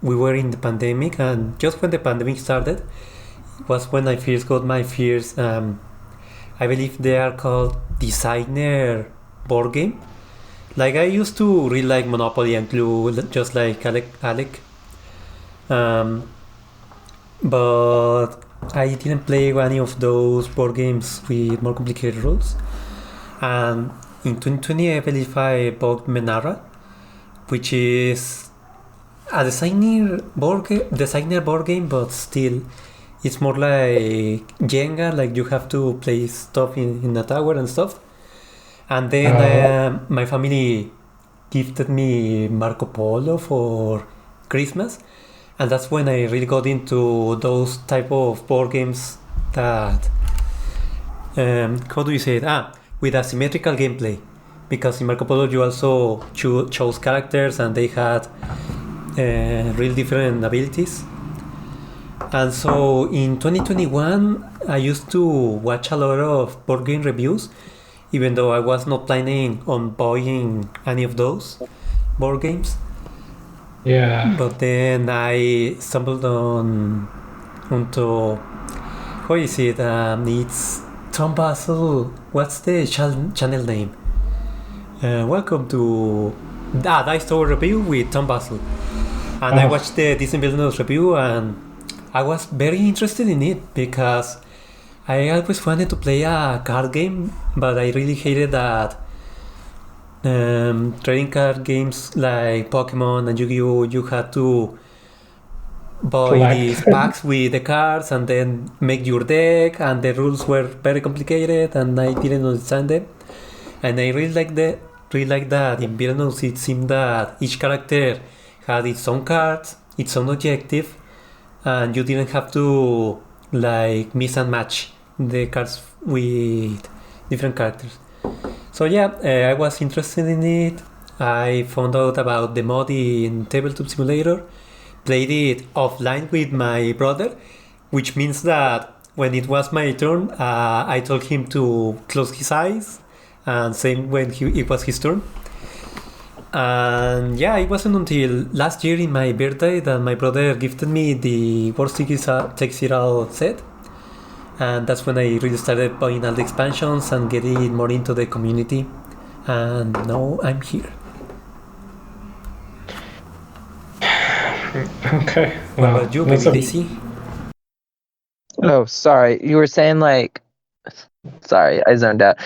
We were in the pandemic, and just when the pandemic started was when I first got my first, I believe they are called designer board game. Like I used to really like Monopoly and Clue, just like Alec. Um, but I didn't play any of those board games with more complicated rules. And in 2020, I believe I bought Menara, which is a designer board game, but still, it's more like Jenga. Like you have to place stuff in a tower and stuff. And then my family gifted me Marco Polo for Christmas, and that's when I really got into those type of board games that how do you say it? With asymmetrical gameplay, because in Marco Polo you also chose characters and they had real different abilities. And so in 2021 I used to watch a lot of board game reviews, even though I was not planning on buying any of those board games. Yeah. But then I stumbled onto how is it? It's Tom Basel. What's the channel name? Welcome to Dice Tower Review with Tom Basel. And I watched the Disney Villainous review, and I was very interested in it because I always wanted to play a card game, but I really hated that trading card games like Pokemon and Yu-Gi-Oh! You had to buy these packs with the cards and then make your deck, and the rules were very complicated and I didn't understand them. And I really liked that in Villainous it seemed that each character had its own cards, its own objective, and you didn't have to like mix and match the cards with different characters. So yeah, I was interested in it. I found out about the mod in Tabletop Simulator, played it offline with my brother, which means that when it was my turn, I told him to close his eyes, and same when it was his turn. And yeah, it wasn't until last year in my birthday that my brother gifted me the World Takes It All set. And that's when I really started buying all the expansions and getting more into the community. And now I'm here. Okay. What about you, Baby? Oh, sorry. You were saying like... Sorry, I zoned out.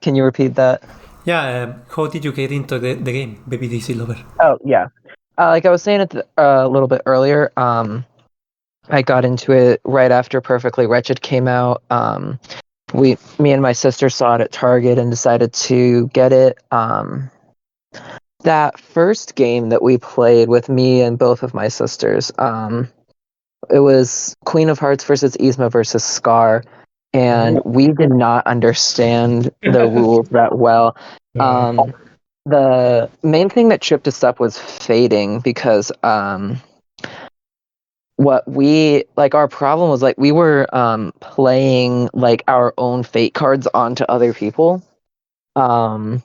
Can you repeat that? Yeah, how did you get into the game, Babydaisylover? Oh, yeah. Like I was saying it a little bit earlier, I got into it right after Perfectly Wretched came out. Me and my sister saw it at Target and decided to get it. That first game that we played with me and both of my sisters, it was Queen of Hearts versus Yzma versus Scar, and we did not understand the rules that well. The main thing that tripped us up was fading, because what we like, our problem was like we were playing like our own fate cards onto other people, and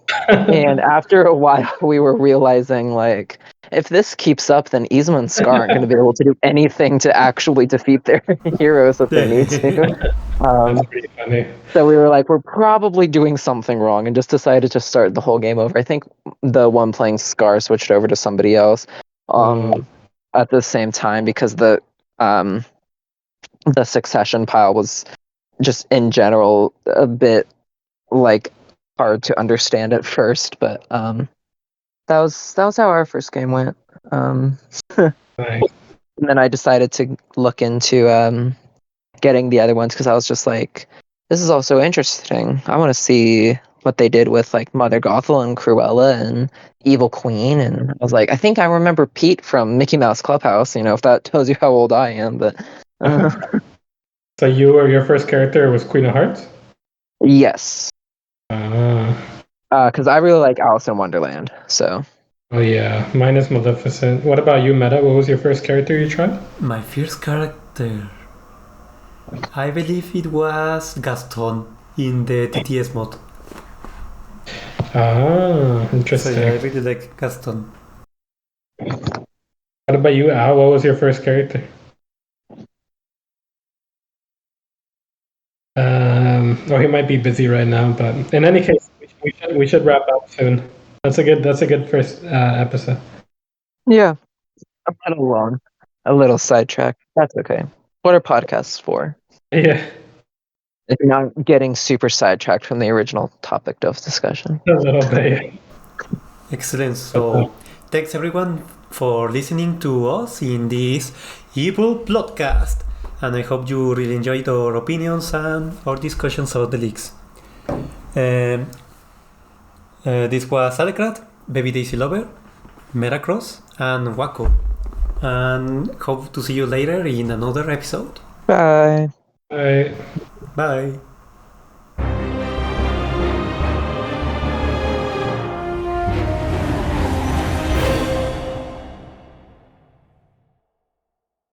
after a while we were realizing like, if this keeps up, then Yzma and Scar aren't going to be able to do anything to actually defeat their heroes if they need to. That's pretty funny. So we were like, we're probably doing something wrong, and just decided to start the whole game over. I think the one playing Scar switched over to somebody else at the same time, because the succession pile was just in general a bit like hard to understand at first. But that was how our first game went. Nice. And then I decided to look into getting the other ones, because I was just like, this is also interesting. I want to see what they did with like Mother Gothel and Cruella and Evil Queen. And I was like, I think I remember Pete from Mickey Mouse Clubhouse, if that tells you how old I am. But So your first character was Queen of Hearts? Yes. Because I really like Alice in Wonderland. So. Oh yeah, mine is Maleficent. What about you, Meta? What was your first character you tried? My first character, I believe it was Gaston in the TTS mod. Interesting. So yeah, I really like Gaston. What about you, Al? What was your first character? He might be busy right now, but in any case, we should wrap up soon. That's a good first episode. Yeah, I'm kind of long, a little sidetracked. That's okay. What are podcasts for? Yeah, If you're not getting super sidetracked from the original topic of discussion. a little bit. Excellent. So, thanks everyone for listening to us in this Evil Plotcast. And I hope you really enjoyed our opinions and our discussions about the leaks. This was Alecrat, Babydaisylover, MetaCross, and Waco. And hope to see you later in another episode. Bye. All right. Bye.